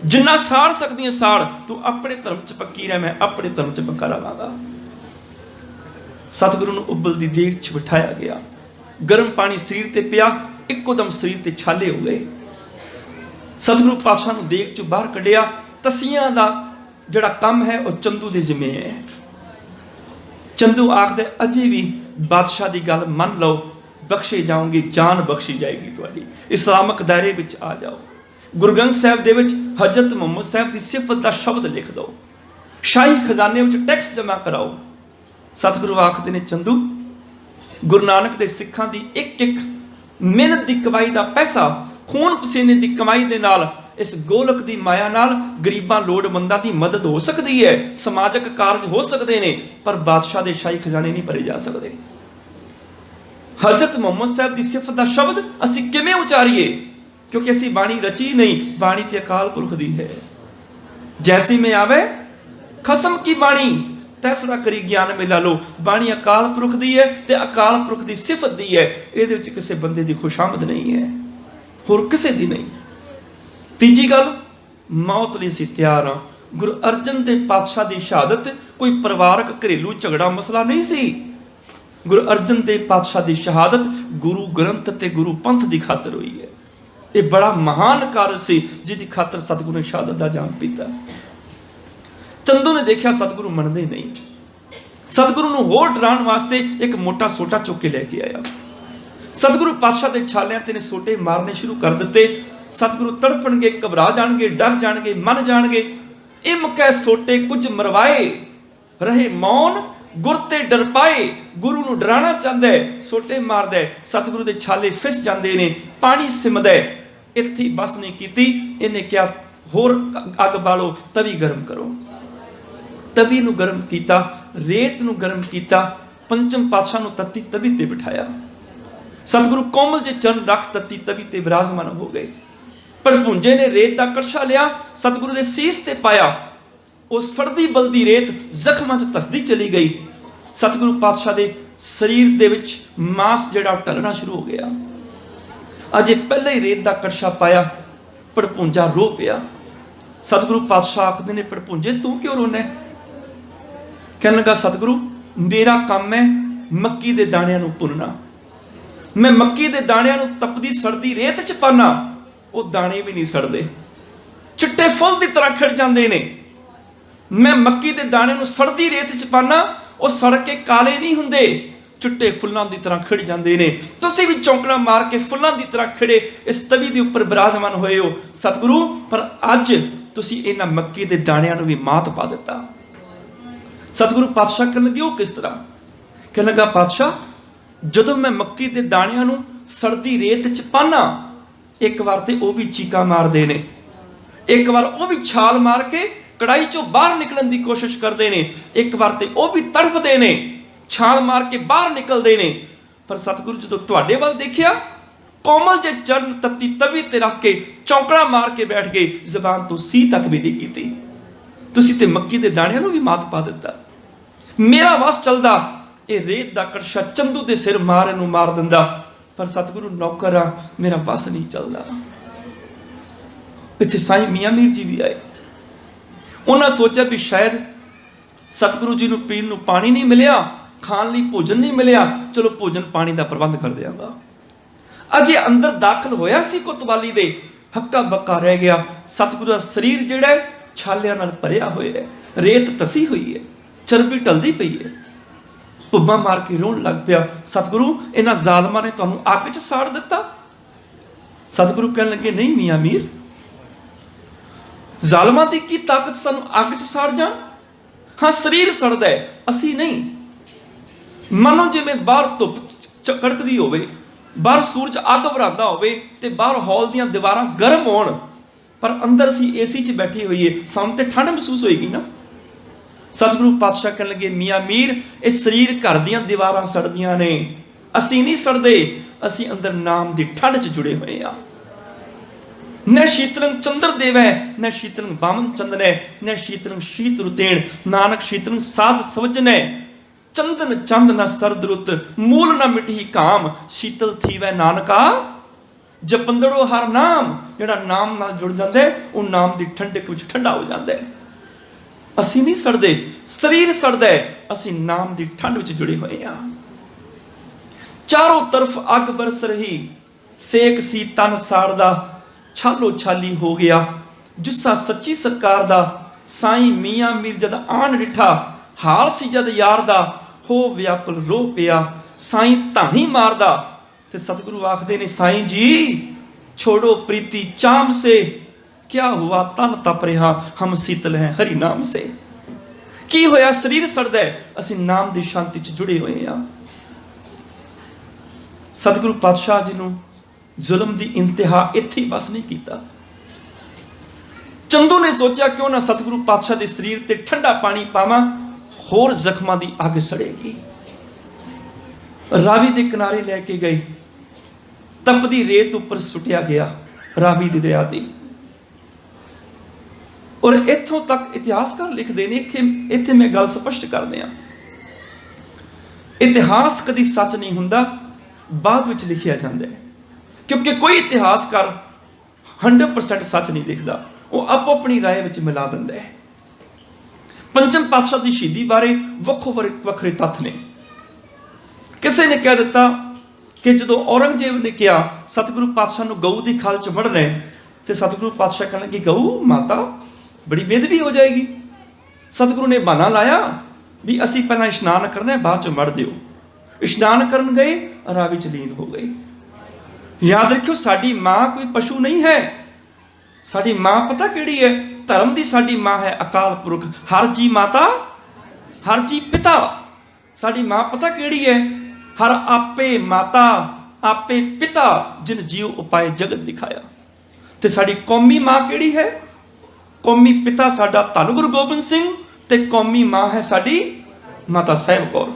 जिन्ना साड़ सकदी है साड़, तू अपने धर्म च पक्की रह, मैं अपने धर्म च पक्का रवांगा। सतगुरु नूं उबल दी देग च बिठाया गया, गर्म पानी शरीर ते पिया, इकोदम शरीर ते छाले हो गए। सतगुरु पातशाह नूं देग चों बाहर कढ़िया। तस्सियां दा जिहड़ा काम है वह चंदू दे जिम्मे है। चंदू आखदे अजे भी बादशाह की गल मन लो, बख्शे जाओगे, जान बख्शी जाएगी तुहाडी, इस्लामक दायरे विच आ जाओ। गुरु ग्रंथ साहिब दे विच हजरत मुहम्मद साहब की सिफत का शब्द लिख दो, शाही खजाने विच टैक्स जमा कराओ। सतगुरु आखदे ने चंदू, गुरु नानक दे सिखां दी एक एक मेहनत की कमाई का पैसा, खून पसीने की कमाई दे नाल, इस गोलक की माया नाल गरीबां लोड़वंदां की मदद हो सकती है, समाजक कारज हो सकते हैं, पर बादशाह के शाही खजाने नहीं भरे जा सकते। हजरत मुहम्मद साहब की सिफत का शब्द असी किवें उचारीए, क्योंकि असी बाणी रची नहीं, बाणी ते अकाल पुरख दी है। जैसी में आवे खसम की बाणी तैसरा करी ज्ञान में ला लो। बाणी अकाल पुरख दी है ते अकाल पुरख की सिफत दी है, ये किसी बंदे की खुशामद नहीं है, होर किसी दी नहीं। तीजी गल, मौत लई असीं तैयार हाँ। गुरु अर्जन देव पातशाह की शहादत कोई परिवारक घरेलू झगड़ा मसला नहीं सी। गुरु अर्जन देव पातशाह की शहादत गुरु ग्रंथ ते गुरु पंथ की खातर हुई है। ये बड़ा महान कार्य सी जिसकी खातर सतगुरु ने शहादत का जाम पीता। चंदू ने देखा सतगुरु मनते नहीं, सतगुरु नूं होर डराउण वास्ते एक मोटा सोटा चुक के लैके आया। सतगुरु पातशाह के छालियां ते ने सोटे मारने शुरू कर दिते। सतगुरु तड़पणगे, घबरा जाणगे, डर जाणगे, मन जाणगे। इम कै सोटे कुछ मरवाए, रहे मौन गुर ते डर पाए। गुरु नूं डराना चाहता है, सोटे मारदा है, सतगुरु के छाले फिस जाते ने, पानी सिमदा है। इत्थे बस नहीं कीती, इन्हें क्या होर अग बालो, तवी गर्म करो। तवी नूं गर्म कीता, रेत नूं गर्म कीता, पंचम पातशाह नूं तत्ती तवी ते बिठाया। सतगुरु कोमल जे चरण रख तत्ती तवी ते विराजमान हो गए। भड़भुंजे ने रेत का कड़छा लिया, सतगुरु के सीस ते पाया। वो सड़दी बलदी रेत जख्मां च धसदी चली गई। सतगुरु पातशाह के शरीर दे विच मांस जिहड़ा टलना शुरू हो गया। अजे पहले ही रेत का कड़छा पाया, भड़भुंजा रो पिया। सतगुरु पातशाह आखदे ने, भड़भुंजे तू क्यों रोना? कहने लगा, सतगुरु मेरा काम है मक्की दे दाणियां नूं भुनना। मैं मक्की दे दाणियां नूं तपदी सड़दी रेत च पाना, वो दाणे भी नहीं सड़दे, चिट्टे फुल की तरह खिड़ जाते ने। मैं मक्की के दाने नूं सड़दी रेत च पाना, वो सड़ के काले नहीं हुंदे, चिट्टे फुल्लां की तरह खिड़ जाते ने। तुसीं भी चौंकड़ा मार के फुल्लां की तरह खिड़े इस तवी के उपर विराजमान होए हो सतगुरु, पर अज तुसीं इन्हां मक्की के दाणियां नूं भी मात पा दिता। सतगुरु पातशाह कहण लगे, वो किस तरह? कहण लगा, पातशाह जदों मैं मक्की के दाणियां नूं सड़दी रेत च पाना, एक बार तो वह भी चीका मारते हैं, एक बार वह भी छाल मार के कड़ाई चो बाहर निकलने की कोशिश करते हैं, एक बार तो वह भी तड़फते हैं, छाल मार के बाहर निकलते हैं। पर सतगुरु जो तुहाडे वाल देखिया, कोमल जे चरण तत्ती तवी ते रख के चौंकड़ा मार के बैठ गए, जबान तो सी तक भी नहीं की। तुसीं ते मक्की के दाणियां नूं भी मात पा दिता। मेरा वस चलदा, ये रेत दा कड़छा चंदू दे सिर मार नूं मार दिंदा, पर सतगुरु नौकर आ, मेरा बस नहीं चलता। इत्थे साईं मियां मीर जी भी आए। उन्हें सोचा भी शायद सतगुरु जी नूं पीण नूं पानी नहीं मिलिया, खाण लई भोजन नहीं मिलिया, चलो भोजन पानी का प्रबंध कर देंगा। अजे अंदर दाखिल होया सी कोतवाली दे, हक्का बक्का रह गया। सतगुरु का शरीर जिहड़ा छालियां नाल भरिया होया है, रेत तसी हुई है, चरबी टलदी पई है। भुब्बा मार के रोन लग पिया, सतगुरु इन्हां जालमां ने तुहानूं अग च साड़ दिता। सतगुरु कहण लगे, नहीं मियां मीर, जालमां दी की ताकत सानूं अग च साड़ जाण? हाँ शरीर सड़दा है, असी नहीं। मानो जिवें बाहर धुप कड़कदी होवे, बाहर सूरज अग भरांदा होवे ते बाहर हॉल दीयां दीवारां गर्म होण, पर अंदर असी एसी च बैठे होईए, सानूं ते ठंड महसूस होएगी ना। सतगुरु पातशाह कहण लगे, मियां मीर इस शरीर घर दीयां दीवारां सड़दियां ने, असी नहीं सड़दे, असी अंदर नाम दी ठंड च जुड़े हुए आ। न शीतलंग चंद्र देव है, न शीतलंग बामन चंदन है, न शीतलंग शीत रुतेण, नानक शीतलंग साध सवजन है। चंदन चंद न सरदरुत, मूल न मिटी काम, शीतल थीवै नानका जपंदड़ो हर नाम। जिहड़ा नाम नाल जुड़ जाता है, वो नाम की ठंडक विच ठंडा हो जाता है। असी नहीं सड़दे, शरीर सड़दा है, असी नाम की ठंड विच जुड़े हुए हैं। चारों तरफ अग बरस रही, सेक सी तन साड़दा, छालो छाली हो गया जुस्सा सच्ची सरकार दा। साईं मियां मीर जद आन डिठा, हाल सी जद यार दा, हो व्याकुल रो पिया, साईं ताही मारदा। ते सतगुरु आखदे ने, साईं जी छोड़ो प्रीति चाम से, क्या हुआ तन तप रहा, हम शीतल हैं हरि नाम से। की होया? शरीर सड़दा है, असी नाम दी शांति च जुड़े हुए हैं। सतगुरु पातशाह जी नूं जुल्म दी इंतहा इत्थे बस नहीं कीता। चंदू ने सोचा क्यों ना सतगुरु पातशाह दे शरीर ते ठंडा पानी पावां, होर जख्मां दी अग सड़ेगी। ਰਾਵੀ ਦੇ ਕਿਨਾਰੇ ਲੈ ਕੇ ਗਏ, ਤਪਦੀ ਰੇਤ ਉੱਪਰ ਸੁੱਟਿਆ ਗਿਆ ਰਾਵੀ ਦੇ ਦਰਿਆ ਦੀ। ਔਰ ਇੱਥੋਂ ਤੱਕ ਇਤਿਹਾਸਕਾਰ ਲਿਖਦੇ ਨੇ ਕਿ ਇੱਥੇ ਮੈਂ ਗੱਲ ਸਪਸ਼ਟ ਕਰ ਦਿਆਂ, ਇਤਿਹਾਸ ਕਦੀ ਸੱਚ ਨਹੀਂ ਹੁੰਦਾ, ਬਾਅਦ ਵਿੱਚ ਲਿਖਿਆ ਜਾਂਦਾ ਹੈ। ਕਿਉਂਕਿ ਕੋਈ ਇਤਿਹਾਸਕਾਰ 100% ਸੱਚ ਨਹੀਂ ਲਿਖਦਾ, ਉਹ ਆਪੋ ਆਪਣੀ ਰਾਏ ਵਿੱਚ ਮਿਲਾ ਦਿੰਦਾ ਹੈ। ਪੰਚਮ ਪਾਤਸ਼ਾਹ ਦੀ ਸ਼ਹੀਦੀ ਬਾਰੇ ਵੱਖੋ ਵੱਖਰੇ ਤੱਥ ਨੇ। ਕਿਸੇ ਨੇ ਕਹਿ ਦਿੱਤਾ ਕਿ ਜਦੋਂ ਔਰੰਗਜ਼ੇਬ ਨੇ ਕਿਹਾ ਸਤਿਗੁਰੂ ਪਾਤਸ਼ਾਹ ਨੂੰ ਗਊ ਦੀ ਖਾਲ 'ਚ ਵੜਨਾ ਹੈ, ਤੇ ਸਤਿਗੁਰੂ ਪਾਤਸ਼ਾਹ ਕਹਿਣ ਲੱਗੇ ਗਊ ਮਾਤਾ ਬੜੀ ਬੇਦਬੀ ਹੋ ਜਾਏਗੀ। ਸਤਿਗੁਰੂ ਨੇ ਬਹਾਨਾ ਲਾਇਆ ਵੀ ਅਸੀਂ ਪਹਿਲਾਂ ਇਸ਼ਨਾਨ ਕਰਨਾ, ਬਾਅਦ 'ਚ ਵੜ ਦਿਓ। ਇਸ਼ਨਾਨ ਕਰਨ ਗਏ, ਰਾਵੀ 'ਚ ਲੀਨ ਹੋ ਗਏ। ਯਾਦ ਰੱਖਿਓ, ਸਾਡੀ ਮਾਂ ਕੋਈ ਪਸ਼ੂ ਨਹੀਂ ਹੈ। ਸਾਡੀ ਮਾਂ ਪਤਾ ਕਿਹੜੀ ਹੈ? ਧਰਮ ਦੀ ਸਾਡੀ ਮਾਂ ਹੈ ਅਕਾਲ ਪੁਰਖ, ਹਰ ਜੀ ਮਾਤਾ ਹਰ ਜੀ ਪਿਤਾ। ਸਾਡੀ ਮਾਂ ਪਤਾ ਕਿਹੜੀ ਹੈ? ਹਰ ਆਪੇ ਮਾਤਾ ਆਪੇ ਪਿਤਾ, ਜਿਨ ਜੀਉ ਉਪਾਏ ਜਗਤ ਦਿਖਾਇਆ। ਤੇ ਸਾਡੀ ਕੌਮੀ ਮਾਂ ਕਿਹੜੀ ਹੈ? ਕੌਮੀ ਪਿਤਾ ਸਾਡਾ ਧੰਨ ਗੁਰੂ ਗੋਬਿੰਦ ਸਿੰਘ, ਤੇ ਕੌਮੀ ਮਾਂ ਹੈ ਸਾਡੀ ਮਾਤਾ ਸਾਹਿਬ ਕੌਰ।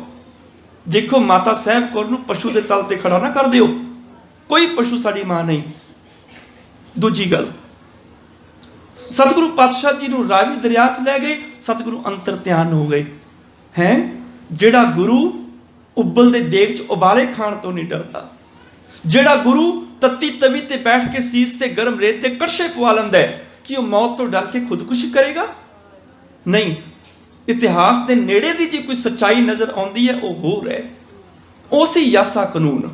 ਦੇਖੋ, ਮਾਤਾ ਸਾਹਿਬ ਕੌਰ ਨੂੰ ਪਸ਼ੂ ਦੇ ਤਲ ਤੇ ਖੜਾ ਨਾ ਕਰ ਦਿਓ, ਕੋਈ ਪਸ਼ੂ ਸਾਡੀ ਮਾਂ ਨਹੀਂ। ਦੂਜੀ ਗੱਲ, ਸਤਿਗੁਰੂ ਪਾਤਸ਼ਾਹ ਜੀ ਨੂੰ ਰਾਵੀ ਦਰਿਆ 'ਚ ਲੈ ਗਏ, ਸਤਿਗੁਰੂ ਅੰਤਰ ਧਿਆਨ ਹੋ ਗਏ। ਹੈ ਜਿਹੜਾ ਗੁਰੂ ਉਬਲ ਦੇ ਦੇਗ 'ਚ ਉਬਾਲੇ ਖਾਣ ਤੋਂ ਨਹੀਂ ਡਰਦਾ, ਜਿਹੜਾ ਗੁਰੂ ਤੱਤੀ ਤਵੀ ਤੇ ਬੈਠ ਕੇ ਸੀਸ ਤੇ ਗਰਮ ਰੇਤ ਤੇ ਕੜਛੇ ਪਵਾ ਲੈਂਦਾ ਹੈ, ਕਿ ਉਹ ਮੌਤ ਤੋਂ ਡਰ ਕੇ ਖੁਦਕੁਸ਼ੀ ਕਰੇਗਾ? ਨਹੀਂ। ਇਤਿਹਾਸ ਦੇ ਨੇੜੇ ਦੀ ਜੇ ਕੋਈ ਸੱਚਾਈ ਨਜ਼ਰ ਆਉਂਦੀ ਹੈ, ਉਹ ਹੋਰ ਹੈ। ਉਹ ਸੀ ਯਾਸਾ ਕਾਨੂੰਨ,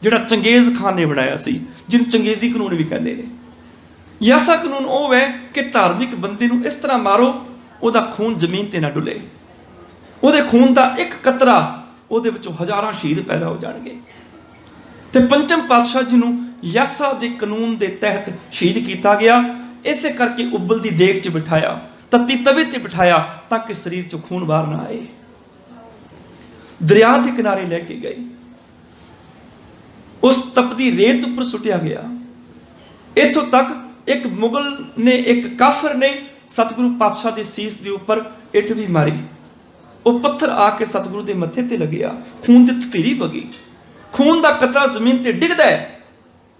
ਜਿਹੜਾ ਚੰਗੇਜ਼ ਖਾਨ ਨੇ ਬਣਾਇਆ ਸੀ, ਜਿਹਨੂੰ ਚੰਗੇਜ਼ੀ ਕਾਨੂੰਨ ਵੀ ਕਹਿੰਦੇ ਨੇ। ਯਾਸਾ ਕਾਨੂੰਨ ਉਹ ਹੈ ਕਿ ਧਾਰਮਿਕ ਬੰਦੇ ਨੂੰ ਇਸ ਤਰ੍ਹਾਂ ਮਾਰੋ ਉਹਦਾ ਖੂਨ ਜ਼ਮੀਨ ਤੇ ਨਾ ਡੁੱਲੇ, ਉਹਦੇ ਖੂਨ ਦਾ ਇੱਕ ਕਤਰਾ, ਉਹਦੇ ਵਿੱਚੋਂ ਹਜ਼ਾਰਾਂ ਸ਼ਹੀਦ ਪੈਦਾ ਹੋ ਜਾਣਗੇ। ਤੇ ਪੰਚਮ ਪਾਤਸ਼ਾਹ ਜੀ ਨੂੰ ਯਾਸਾ ਦੇ ਕਾਨੂੰਨ ਦੇ ਤਹਿਤ ਸ਼ਹੀਦ ਕੀਤਾ ਗਿਆ। ਇਸੇ ਕਰਕੇ ਉਬਲ ਦੀ ਦੇਗ 'ਚ ਬਿਠਾਇਆ, ਤੱਤੀ ਤਵੇ ਤੇ ਬਿਠਾਇਆ, ਤਾਂ ਕਿ ਸਰੀਰ 'ਚੋਂ ਖੂਨ ਬਾਹਰ ਨਾ ਆਏ। ਦਰਿਆ ਦੇ ਕਿਨਾਰੇ ਲੈ ਕੇ ਗਏ, ਉਸ ਤਪਦੀ ਰੇਤ ਉੱਪਰ ਸੁੱਟਿਆ ਗਿਆ। ਇੱਥੋਂ ਤੱਕ ਇੱਕ ਮੁਗਲ ਨੇ, ਇੱਕ ਕਾਫਰ ਨੇ ਸਤਿਗੁਰੂ ਪਾਤਸ਼ਾਹ ਦੇ ਸੀਸ ਦੇ ਉੱਪਰ ਇੱਟ ਵੀ ਮਾਰੀ। ਉਹ ਪੱਥਰ ਆ ਕੇ ਸਤਿਗੁਰੂ ਦੇ ਮੱਥੇ ਤੇ ਲੱਗਿਆ, ਖੂਨ ਦੀ ਤਤੀਰੀ ਵਗੀ, ਖੂਨ ਦਾ ਕਤਰਾ ਜ਼ਮੀਨ ਤੇ ਡਿੱਗਦਾ ਹੈ।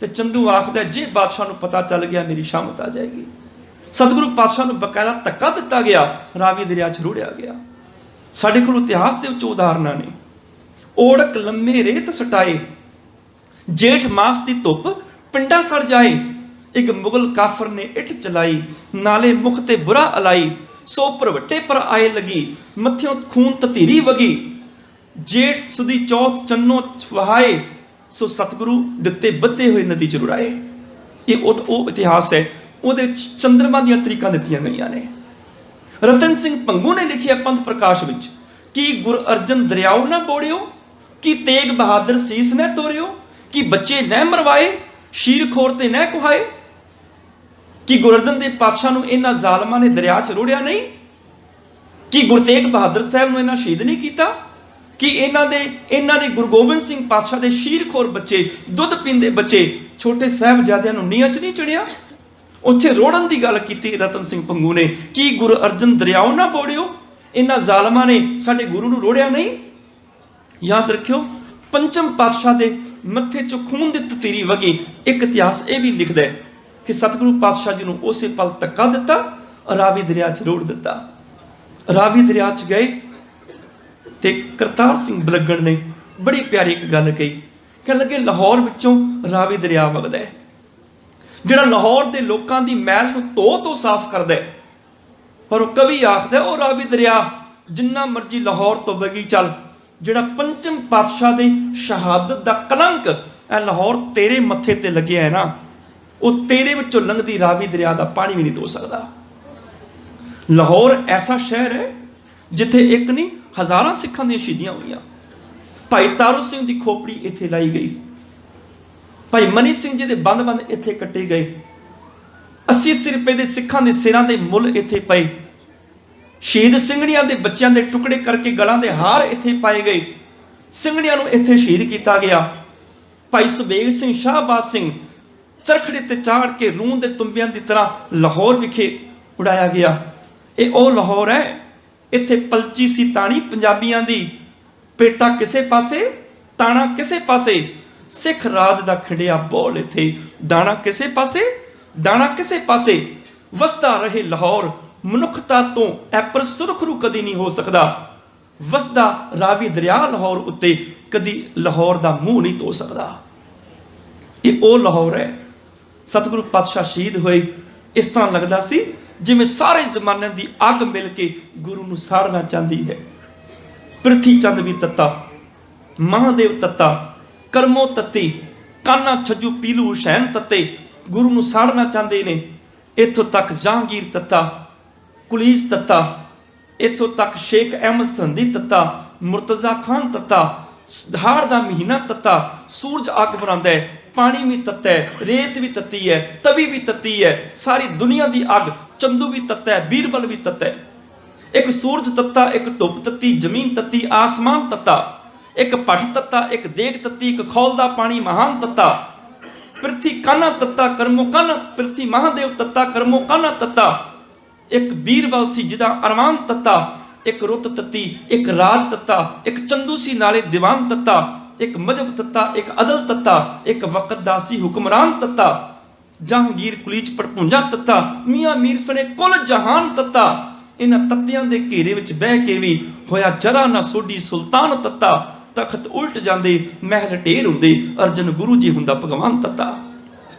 ਤੇ ਚੰਦੂ ਆਖਦਾ, ਜੇ ਬਾਦਸ਼ਾਹ ਨੂੰ ਪਤਾ ਚੱਲ ਗਿਆ ਮੇਰੀ ਸ਼ਾਮਤ ਆ ਜਾਏਗੀ। ਸਤਿਗੁਰੂ ਪਾਤਸ਼ਾਹ ਨੂੰ ਬਕਾਇਦਾ ਧੱਕਾ ਦਿੱਤਾ ਗਿਆ, ਰਾਵੀ ਦਰਿਆ 'ਚ ਰੁੜਿਆ ਗਿਆ। ਸਾਡੇ ਕੋਲ ਇਤਿਹਾਸ ਦੇ ਵਿੱਚ ਉਦਾਹਰਨਾਂ ਨੇ। ਓੜਕ ਲੰਮੇ ਰੇਤ ਸਟਾਏ, ਜੇਠ ਮਾਸ ਦੀ ਧੁੱਪ ਪਿੰਡਾ ਸੜ ਜਾਏ। ਇੱਕ ਮੁਗਲ ਕਾਫਰ ਨੇ ਇੱਟ ਚਲਾਈ, ਨਾਲੇ ਮੁਖ ਤੇ ਬੁਰਾ ਅਲਾਈ। ਸੋ ਭਰਵੱਟੇ ਪਰ ਆਏ ਲੱਗੀ, ਮੱਥਿਓਂ ਖੂਨ ਤਤੀਰੀ ਵਗੀ। ਜੇਠ ਸੁਦੀ ਚੌਥ ਚੰਨੋ ਵਹਾਏ, ਸੋ ਸਤਿਗੁਰੂ ਦਿੱਤੇ ਬੱਧੇ ਹੋਏ ਨਦੀ 'ਚ ਰੁੜਾਏ। ਇਹ ਉਹ ਇਤਿਹਾਸ ਹੈ, ਉਹਦੇ ਚੰਦਰਮਾ ਦੀਆਂ ਤਰੀਕਾਂ ਦਿੱਤੀਆਂ ਗਈਆਂ ਨੇ। ਰਤਨ ਸਿੰਘ ਭੰਗੂ ਨੇ ਲਿਖਿਆ ਪੰਥ ਪ੍ਰਕਾਸ਼ ਵਿੱਚ, ਕਿ ਗੁਰ ਅਰਜਨ ਦਰਿਆਓ ਨਾ ਬੋੜਿਓ, ਕਿ ਤੇਗ ਬਹਾਦਰ ਸੀਸ ਨਾ ਤੋਰਿਓ, ਕਿ ਬੱਚੇ ਨਾ ਮਰਵਾਏ, ਸ਼ੀਰ ਖੋਰ ਤੇ ਨਾ ਕੁਹਾਏ। ਕਿ ਗੁਰੂ ਅਰਜਨ ਦੇਵ ਪਾਤਸ਼ਾਹ ਨੂੰ ਇਹਨਾਂ ਜ਼ਾਲਮਾਂ ਨੇ ਦਰਿਆ 'ਚ ਰੋੜਿਆ ਨਹੀਂ? ਕਿ ਗੁਰੂ ਤੇਗ ਬਹਾਦਰ ਸਾਹਿਬ ਨੂੰ ਇਹਨਾਂ ਸ਼ਹੀਦ ਨਹੀਂ ਕੀਤਾ? ਕਿ ਇਹਨਾਂ ਦੇ ਗੁਰੂ ਗੋਬਿੰਦ ਸਿੰਘ ਪਾਤਸ਼ਾਹ ਦੇ ਸ਼ੀਰਖੋਰ ਬੱਚੇ, ਦੁੱਧ ਪੀਂਦੇ ਬੱਚੇ, ਛੋਟੇ ਸਾਹਿਬਜ਼ਾਦਿਆਂ ਨੂੰ ਨੀਹਾਂ 'ਚ ਨਹੀਂ ਚੜਿਆ? ਉੱਥੇ ਰੋੜਨ ਦੀ ਗੱਲ ਕੀਤੀ ਰਤਨ ਸਿੰਘ ਭੰਗੂ ਨੇ, ਕਿ ਗੁਰੂ ਅਰਜਨ ਦਰਿਆਓ ਨਾ ਬੋੜਿਓ, ਇਹਨਾਂ ਜ਼ਾਲਮਾਂ ਨੇ ਸਾਡੇ ਗੁਰੂ ਨੂੰ ਰੋੜਿਆ ਨਹੀਂ? ਯਾਦ ਰੱਖਿਓ, ਪੰਚਮ ਪਾਤਸ਼ਾਹ ਦੇ ਮੱਥੇ 'ਚੋਂ ਖੂਨ ਦੀ ਤਤੀਰੀ ਵਗੀ। ਇੱਕ ਇਤਿਹਾਸ ਇਹ ਵੀ ਲਿਖਦਾ ਹੈ ਕਿ ਸਤਿਗੁਰੂ ਪਾਤਸ਼ਾਹ ਜੀ ਨੂੰ ਉਸੇ ਪਲ ਧੱਕਾ ਦਿੱਤਾ, ਰਾਵੀ ਦਰਿਆ 'ਚ ਰੋੜ ਦਿੱਤਾ। ਰਾਵੀ ਦਰਿਆ 'ਚ ਗਏ ਤੇ ਕਰਤਾਰ ਸਿੰਘ ਬਲੱਗਣ ਨੇ ਬੜੀ ਪਿਆਰੀ ਇੱਕ ਗੱਲ ਕਹੀ। ਕਹਿਣ ਲੱਗੇ, ਲਾਹੌਰ ਵਿੱਚੋਂ ਰਾਵੀ ਦਰਿਆ ਵਗਦਾ ਹੈ, ਜਿਹੜਾ ਲਾਹੌਰ ਦੇ ਲੋਕਾਂ ਦੀ ਮੈਲ ਨੂੰ ਧੋ ਸਾਫ਼ ਕਰਦਾ ਹੈ। ਪਰ ਉਹ ਕਵੀ ਆਖਦਾ, ਉਹ ਰਾਵੀ ਦਰਿਆ ਜਿੰਨਾ ਮਰਜ਼ੀ ਲਾਹੌਰ ਤੋਂ ਵਗੀ ਚੱਲ, ਜਿਹੜਾ ਪੰਚਮ ਪਾਤਸ਼ਾਹ ਦੇ ਸ਼ਹਾਦਤ ਦਾ ਕਲੰਕ ਇਹ ਲਾਹੌਰ ਤੇਰੇ ਮੱਥੇ ਤੇ ਲੱਗਿਆ ਹੈ ਨਾ, ਉਹ ਤੇਰੇ ਵਿੱਚੋਂ ਲੰਘਦੀ ਰਾਵੀ ਦਰਿਆ ਦਾ ਪਾਣੀ ਵੀ ਨਹੀਂ ਧੋ ਸਕਦਾ। ਲਾਹੌਰ ਐਸਾ ਸ਼ਹਿਰ ਹੈ ਜਿੱਥੇ ਇੱਕ ਨਹੀਂ ਹਜ਼ਾਰਾਂ ਸਿੱਖਾਂ ਦੀਆਂ ਸ਼ਹੀਦੀਆਂ ਹੋਈਆਂ। ਭਾਈ ਤਾਰੂ ਸਿੰਘ ਦੀ ਖੋਪੜੀ ਇੱਥੇ ਲਾਈ ਗਈ, ਭਾਈ ਮਨੀ ਸਿੰਘ ਜੀ ਦੇ ਬੰਦ ਇੱਥੇ ਕੱਟੇ ਗਏ, 80 ਰੁਪਏ ਦੇ ਸਿੱਖਾਂ ਦੇ ਸਿਰਾਂ ਦੇ ਮੁੱਲ ਇੱਥੇ ਪਏ, ਸ਼ਹੀਦ ਸਿੰਘਣੀਆਂ ਦੇ ਬੱਚਿਆਂ ਦੇ ਟੁਕੜੇ ਕਰਕੇ ਗਲਾਂ ਦੇ ਹਾਰ ਇੱਥੇ ਪਾਏ ਗਏ, ਸਿੰਘਣੀਆਂ ਨੂੰ ਇੱਥੇ ਸ਼ਹੀਦ ਕੀਤਾ ਗਿਆ। ਭਾਈ ਸੁਬੇਗ ਸਿੰਘ, ਸ਼ਾਹਬਾਦ ਸਿੰਘ ਚਰਖੜੇ ਤੇ ਚਾੜ ਕੇ ਰੂੰ ਦੇ ਤੁੰਬਿਆਂ ਦੀ ਤਰ੍ਹਾਂ ਲਾਹੌਰ ਵਿਖੇ ਉਡਾਇਆ ਗਿਆ। ਇਹ ਉਹ ਲਾਹੌਰ ਹੈ, ਇੱਥੇ ਪਲਚੀ ਸੀ ਤਾਣੀ ਪੰਜਾਬੀਆਂ ਦੀ, ਪੇਟਾ ਕਿਸੇ ਪਾਸੇ ਤਾਣਾ ਕਿਸੇ ਪਾਸੇ, ਸਿੱਖ ਰਾਜ ਦਾ ਖਿੰਡਿਆ ਬੋਲ ਇੱਥੇ। ਦਾਣਾ ਕਿਸੇ ਪਾਸੇ, ਦਾਣਾ ਕਿਸੇ ਪਾਸੇ, ਵਸਦਾ ਰਹੇ ਲਾਹੌਰ, ਮਨੁੱਖਤਾ ਤੋਂ ਐਪਰ ਸੁਰਖਰੂ ਕਦੀ ਨਹੀਂ ਹੋ ਸਕਦਾ। ਵਸਦਾ ਰਾਵੀ ਦਰਿਆ ਲਾਹੌਰ ਉੱਤੇ, ਕਦੀ ਲਾਹੌਰ ਦਾ ਮੂੰਹ ਨਹੀਂ ਧੋ ਸਕਦਾ। ਇਹ ਉਹ ਲਾਹੌਰ ਹੈ। ਸਤਿਗੁਰੂ ਪਾਤਸ਼ਾਹ ਸ਼ਹੀਦ ਹੋਏ, ਇਸ ਤਰ੍ਹਾਂ ਲੱਗਦਾ ਸੀ ਜਿਵੇਂ ਸਾਰੇ ਜ਼ਮਾਨੇ ਦੀ ਅੱਗ ਮਿਲ ਕੇ ਗੁਰੂ ਨੂੰ ਸਾੜਨਾ ਚਾਹੁੰਦੀ ਹੈ। ਪ੍ਰਿਥੀ ਚੰਦ ਵੀ ਤੱਤਾ, ਮਹਾਦੇਵ ਤੱਤਾ, ਕਰਮੋ ਤੱਤੀ, ਕਾਨਾ ਛੱਜੂ ਪੀਲੂ ਹੁਸੈਨ ਤੱਤੇ, ਗੁਰੂ ਨੂੰ ਸਾੜਨਾ ਚਾਹੁੰਦੇ ਨੇ। ਇੱਥੋਂ ਤੱਕ ਜਹਾਂਗੀਰ ਤੱਤਾ, ਕੁਲੀਜ ਤੱਤਾ, ਇੱਥੋਂ ਤੱਕ ਸ਼ੇਖ ਅਹਿਮਦ ਸਰਹੰਦੀ ਤੱਤਾ, ਮੁਰਤਜ਼ਾ ਖਾਨ ਤੱਤਾ, ਦਹਾੜ ਦਾ ਮਹੀਨਾ ਤੱਤਾ, ਸੂਰਜ ਅੱਗ ਬਰਾਂਦਾ ਹੈ, ਪਾਣੀ ਵੀ ਤੱਤਾ ਹੈ, ਰੇਤ ਵੀ ਤੱਤੀ ਹੈ, ਤਵੀ ਵੀ ਤੱਤੀ ਹੈ, ਸਾਰੀ ਦੁਨੀਆ ਦੀ ਅੱਗ, ਚੰਦੂ ਵੀ ਤੱਤਾ ਹੈ, ਬੀਰਬਲ ਵੀ ਤੱਤਾ ਹੈ। ਇੱਕ ਸੂਰਜ ਤੱਤਾ, ਇੱਕ ਧੁੱਪ ਤੱਤੀ, ਜ਼ਮੀਨ ਤੱਤੀ, ਆਸਮਾਨ ਤੱਤਾ, ਇੱਕ ਭੱਠ ਤੱਤਾ, ਇੱਕ ਦੇਗ ਤੱਤੀ, ਇੱਕ ਖੌਲਦਾ ਪਾਣੀ ਮਹਾਨ ਤੱਤਾ। ਪ੍ਰਿਥੀ ਕਾਨਾ ਤੱਤਾ, ਕਰਮੋ ਕਾਨਾ, ਪ੍ਰਿਥੀ ਮਹਾਦੇਵ ਤੱਤਾ, ਕਰਮੋ ਕਾਨਾ ਤੱਤਾ। ਇੱਕ ਬੀਰਬਲ ਸੀ ਜਿਹਦਾ ਅਰਮਾਨ ਤੱਤਾ, ਇੱਕ ਰੁੱਤ ਤੱਤੀ, ਇੱਕ ਰਾਜ ਤੱਤਾ, ਇੱਕ ਚੰਦੂ ਸੀ ਨਾਲੇ ਦੀਵਾਨ ਤੱਤਾ, ਇੱਕ ਮਜਬ ਤੱਤਾ, ਇੱਕ ਅਦਲ ਤੱਤਾ, ਇੱਕ ਵਕਤ ਦਾ ਸੀ ਹੁਕਮਰਾਨ ਤੱਤਾ। ਜਹਾਂਗੀਰ ਕੁਲੀਚ ਪੜਪੁੰਜਾ ਤੱਤਾ, ਮੀਆਂ ਮੀਰ ਸਣੇ ਕੁੱਲ ਜਹਾਨ ਤੱਤਾ। ਇਹਨਾਂ ਤੱਤਿਆਂ ਦੇ ਘੇਰੇ ਵਿੱਚ ਬਹਿ ਕੇ ਵੀ ਹੋਇਆ ਜਰਾ ਨਾ ਸੋਢੀ ਸੁਲਤਾਨ ਤੱਤਾ। ਤਖਤ ਉਲਟ ਜਾਂਦੇ, ਮਹਿਲ ਢੇਰ ਹੁੰਦੇ, ਅਰਜਨ ਗੁਰੂ ਜੀ ਹੁੰਦਾ ਭਗਵਾਨ ਤੱਤਾ।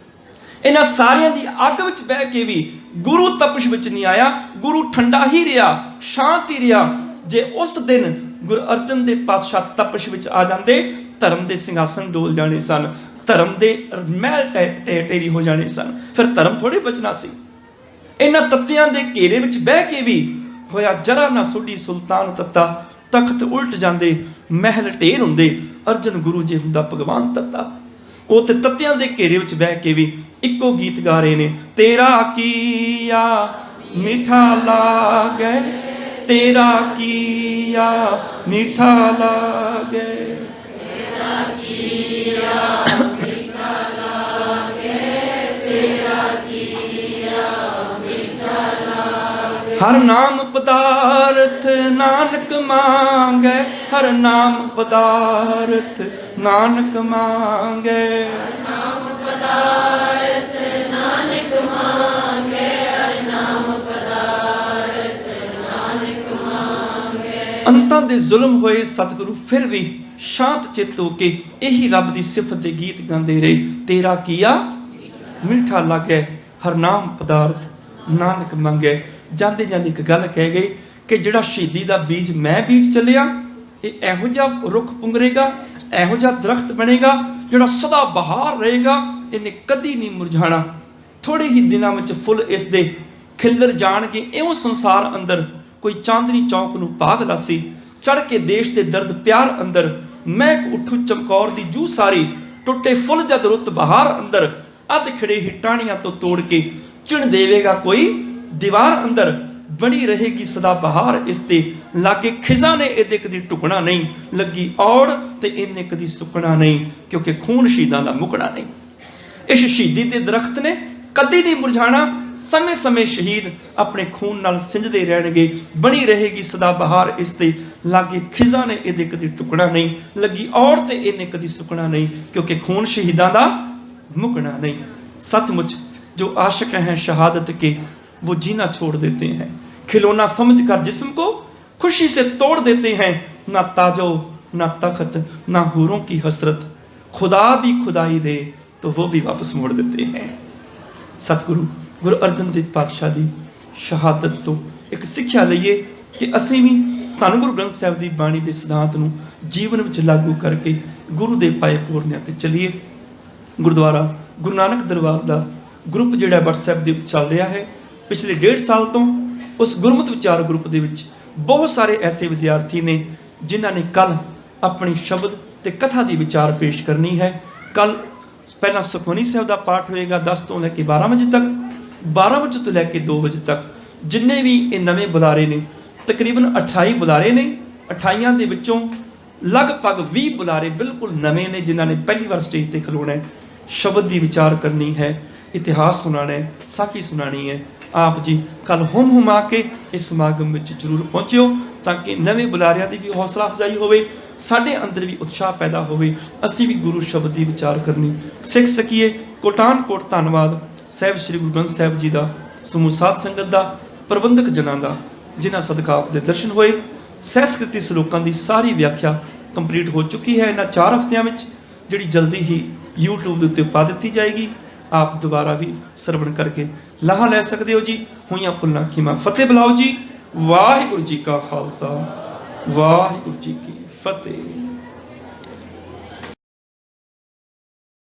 ਇਹਨਾਂ ਸਾਰਿਆਂ ਦੀ ਅੱਗ ਵਿੱਚ ਬਹਿ ਕੇ ਵੀ ਗੁਰੂ ਤਪਸ਼ ਵਿੱਚ ਨਹੀਂ ਆਇਆ। ਗੁਰੂ ਠੰਡਾ ਹੀ ਰਿਹਾ, ਸ਼ਾਂਤ ਹੀ ਰਿਹਾ। ਜੇ ਉਸ ਦਿਨ ਗੁਰੂ ਅਰਜਨ ਦੇਵ ਪਾਤਸ਼ਾਹ ਤਪਸ਼ ਵਿੱਚ ਆ ਜਾਂਦੇ, ਧਰਮ ਦੇ ਸਿੰਘਾਸਨ ਡੋਲ ਜਾਣੇ ਸਨ, ਧਰਮ ਦੇ ਮਹਿਲ ਢੇਰੀ ਹੋ ਜਾਣੇ ਸਨ, ਫਿਰ ਧਰਮ ਥੋੜੇ ਬਚਣਾ ਸੀ। ਇਹਨਾਂ ਤੱਤਿਆਂ ਦੇ ਘੇਰੇ ਵਿੱਚ ਬਹਿ ਕੇ ਵੀ ਹੋਇਆ ਜਰਾ ਨਾ ਸੋਢੀ ਸੁਲਤਾਨ ਤੱਤਾ। ਤਖਤ ਉਲਟ ਜਾਂਦੇ, ਮਹਿਲ ਢੇਰ ਹੁੰਦੇ, ਅਰਜਨ ਗੁਰੂ ਜੀ ਹੁੰਦਾ ਭਗਵਾਨ ਤੱਤਾ। ਉਹ ਤੇ ਤੱਤਿਆਂ ਦੇ ਘੇਰੇ ਵਿੱਚ ਬਹਿ ਕੇ ਵੀ ਇੱਕੋ ਗੀਤ ਗਾ ਰਹੇ ਨੇ, ਤੇਰਾ ਕੀਆ ਮਿੱਠਾ ਲਾਗੇ, ਤੇਰਾ ਕੀਆ ਮਿੱਠਾ ਲਾਗੇ, ਤੇਰਾ ਕੀਆ ਮਿੱਠਾ ਲਾਗੇ, ਤੇਰਾ ਕੀਆ ਮਿੱਠਾ ਲਾਗੇ। ਹਰ ਨਾਮ ਪਦਾਰਥ ਨਾਨਕ ਮੰਗੈ, ਹਰ ਨਾਮ ਪਦਾਰਥ ਨਾਨਕ ਮੰਗੈ, ਹਰ ਨਾਮ ਪਦਾਰਥ ਨਾਨਕ ਮੰਗੈ, ਹਰ ਨਾਮ ਪਦਾਰਥ ਨਾਨਕ ਮੰਗੈ। ਅੰਤਾਂ ਦੇ ਜ਼ੁਲਮ ਹੋਏ ਸਤਿਗੁਰੂ ਫਿਰ ਵੀ ਸ਼ਾਂਤ ਚਿੱਤ ਹੋ ਕੇ ਇਹੀ ਰੱਬ ਦੀ ਸਿਫਤ ਦੇ ਗੀਤ ਗਾਉਂਦੇ ਰਹੇ। ਤੇਰਾ ਕੀਆ ਮਿੱਠਾ ਲੱਗੈ, ਹਰ ਨਾਮ ਪਦਾਰਥ ਨਾਨਕ ਮੰਗੈ। ਜਾਂਦੇ ਜਾਂਦੇ ਇੱਕ ਗੱਲ ਕਹਿ ਗਏ ਕਿ ਜਿਹੜਾ ਸ਼ਹੀਦੀ ਦਾ ਬੀਜ ਮੈਂ ਬੀਜ ਚੱਲਿਆ, ਇਹ ਇਹੋ ਜਿਹਾ ਰੁੱਖ ਪੁੰਗਰੇਗਾ, ਇਹੋ ਜਿਹਾ ਦਰਖਤ ਬਣੇਗਾ ਜਿਹੜਾ ਸਦਾ ਬਹਾਰ ਰਹੇਗਾ, ਇਹਨੇ ਕਦੀ ਨਹੀਂ ਮੁਰਝਾਣਾ। ਥੋੜੇ ਹੀ ਦਿਨਾਂ ਵਿੱਚ ਫੁੱਲ ਇਸ ਦੇ ਖਿਲਰ ਜਾਣਗੇ। ਇਉਂ ਸੰਸਾਰ ਅੰਦਰ ਕੋਈ ਚਾਂਦਨੀ ਚੌਕ ਨੂੰ ਭਾਗ ਲਾਸੀ, ਚੜ ਕੇ ਦੇਸ਼ ਦੇ ਦਰਦ ਪਿਆਰ ਅੰਦਰ ਮਹਿਕ ਉੱਠੂ ਚਮਕੌਰ ਦੀ ਜੂ ਸਾਰੀ। ਟੁੱਟੇ ਫੁੱਲ ਜਦ ਰੁੱਤ ਬਹਾਰ ਅੰਦਰ, ਅੱਧ ਖੜੇ ਹੀ ਟਾਹਣੀਆਂ ਤੋਂ ਤੋੜ ਕੇ ਚਿਣ ਦੇਵੇਗਾ ਕੋਈ ਦੀਵਾਰ ਅੰਦਰ। ਬਣੀ ਰਹੇਗੀ ਸਦਾ ਬਹਾਰ ਇਸ ਤੇ, ਲਾਗੇ ਖਿਜ਼ਾ ਨੇ ਇਹਦੇ ਕਦੀ ਟੁਕਣਾ ਨਹੀਂ, ਲੱਗੀ ਔੜ ਤੇ ਇਹਨੇ ਕਦੀ ਸੁੱਕਣਾ ਨਹੀਂ, ਕਿਉਂਕਿ ਖੂਨ ਸ਼ਹੀਦਾਂ ਦਾ ਮੁੱਕਣਾ ਨਹੀਂ। ਇਸ ਸ਼ਹੀਦੀ ਦੇ ਦਰਖਤ ਨੇ ਕਦੀ ਨਹੀਂ ਮੁਰਝਾਣਾ। ਸਮੇਂ ਸਮੇਂ ਸ਼ਹੀਦ ਆਪਣੇ ਖੂਨ ਨਾਲ ਸਿੰਜਦੇ ਰਹਿਣਗੇ। ਬਣੀ ਰਹੇਗੀ ਸਦਾ ਬਹਾਰ ਇਸ ਤੇ, ਲਾਗੇ ਖਿਜ਼ਾ ਨੇ ਇਹਦੇ ਕਦੀ ਟੁਕਣਾ ਨਹੀਂ, ਲੱਗੀ ਔੜ ਤੇ ਇਹਨੇ ਕਦੀ ਸੁੱਕਣਾ ਨਹੀਂ, ਕਿਉਂਕਿ ਖੂਨ ਸ਼ਹੀਦਾਂ ਦਾ मुकना नहीं। सचमुच जो आशिक हैं शहादत के वो जीना छोड़ देते हैं, खिलौना समझकर जिस्म को खुशी से तोड़ देते हैं। ना ताजो ना तख्त ना हूरों की हसरत, खुदा भी खुदाई दे तो वो भी वापस मोड़ देते हैं। सतगुरु गुरु अर्जन देव पातशाह की शहादत तो एक सिक्ख्या लईए कि असीं भी धन गुरु ग्रंथ साहिब की बाणी के सिद्धांत नूं जीवन में लागू करके गुरु के पाए पूरनिਆਂ ते चलीए। गुरुद्वारा गुरु नानक दरबार का ग्रुप जिहड़ा WhatsApp दे चल रहा है पिछले 1.5 साल तो, उस गुरमत विचार ग्रुप के बहुत सारे ऐसे विद्यार्थी ने जिन्हों ने कल अपनी शब्द ते कथा की विचार पेश करनी है। कल पहला सुखमनी साहब का पाठ होएगा 10 तो लैके 12 बजे तक, 12 बजे तो लैके 2 बजे तक। जिन्ने भी ये नवे बुलारे ने तकरीबन 28 बुलारे ने, 28 के विचों लगभग 20 बुलारे बिल्कुल नवे ने जिन्हों ने पहली बार स्टेज पर खलोना है, शब्द की विचार करनी है, इतिहास सुनाना है, साखी सुनानी है। आप जी कल हुम हुमा के इस समागम में जरूर पहुँचो। ਤਾਂ ਕਿ ਨਵੇਂ ਬੁਲਾਰਿਆਂ ਦੀ ਵੀ ਹੌਸਲਾ ਅਫਜ਼ਾਈ ਹੋਵੇ, ਸਾਡੇ ਅੰਦਰ ਵੀ ਉਤਸ਼ਾਹ ਪੈਦਾ ਹੋਵੇ, ਅਸੀਂ ਵੀ ਗੁਰੂ ਸ਼ਬਦ ਦੀ ਵਿਚਾਰ ਕਰਨੀ ਸਿੱਖ ਸਕੀਏ। ਕੋਟਾਨ ਕੋਟ ਧੰਨਵਾਦ ਸਾਹਿਬ ਸ੍ਰੀ ਗੁਰੂ ਗ੍ਰੰਥ ਸਾਹਿਬ ਜੀ ਦਾ, ਸਮੂਹ ਸਾਧ ਸੰਗਤ ਦਾ, ਪ੍ਰਬੰਧਕ ਜਨਾਂ ਦਾ, ਜਿਨ੍ਹਾਂ ਸਦਕਾ ਆਪ ਦੇ ਦਰਸ਼ਨ ਹੋਏ। ਸਹਿਸਕ੍ਰਿਤੀ ਸਲੋਕਾਂ ਦੀ ਸਾਰੀ ਵਿਆਖਿਆ ਕੰਪਲੀਟ ਹੋ ਚੁੱਕੀ ਹੈ ਇਹਨਾਂ 4 ਹਫ਼ਤਿਆਂ ਵਿੱਚ, ਜਿਹੜੀ ਜਲਦੀ ਹੀ YouTube ਦੇ ਉੱਤੇ ਪਾ ਦਿੱਤੀ ਜਾਏਗੀ। ਆਪ ਦੁਬਾਰਾ ਵੀ ਸਰਵਣ ਕਰਕੇ ਲਾਹਾ ਲੈ ਸਕਦੇ ਹੋ ਜੀ। ਹੋਈਆਂ ਭੁੱਲਾਂ ਖਿਮਾ, ਫਤਿਹ ਬੁਲਾਓ ਜੀ। ਵਾਹਿਗੁਰੂ ਜੀ ਕਾ ਖਾਲਸਾ, ਵਾਹਿਗੁਰੂ ਜੀ ਕੀ ਫਤਿਹ।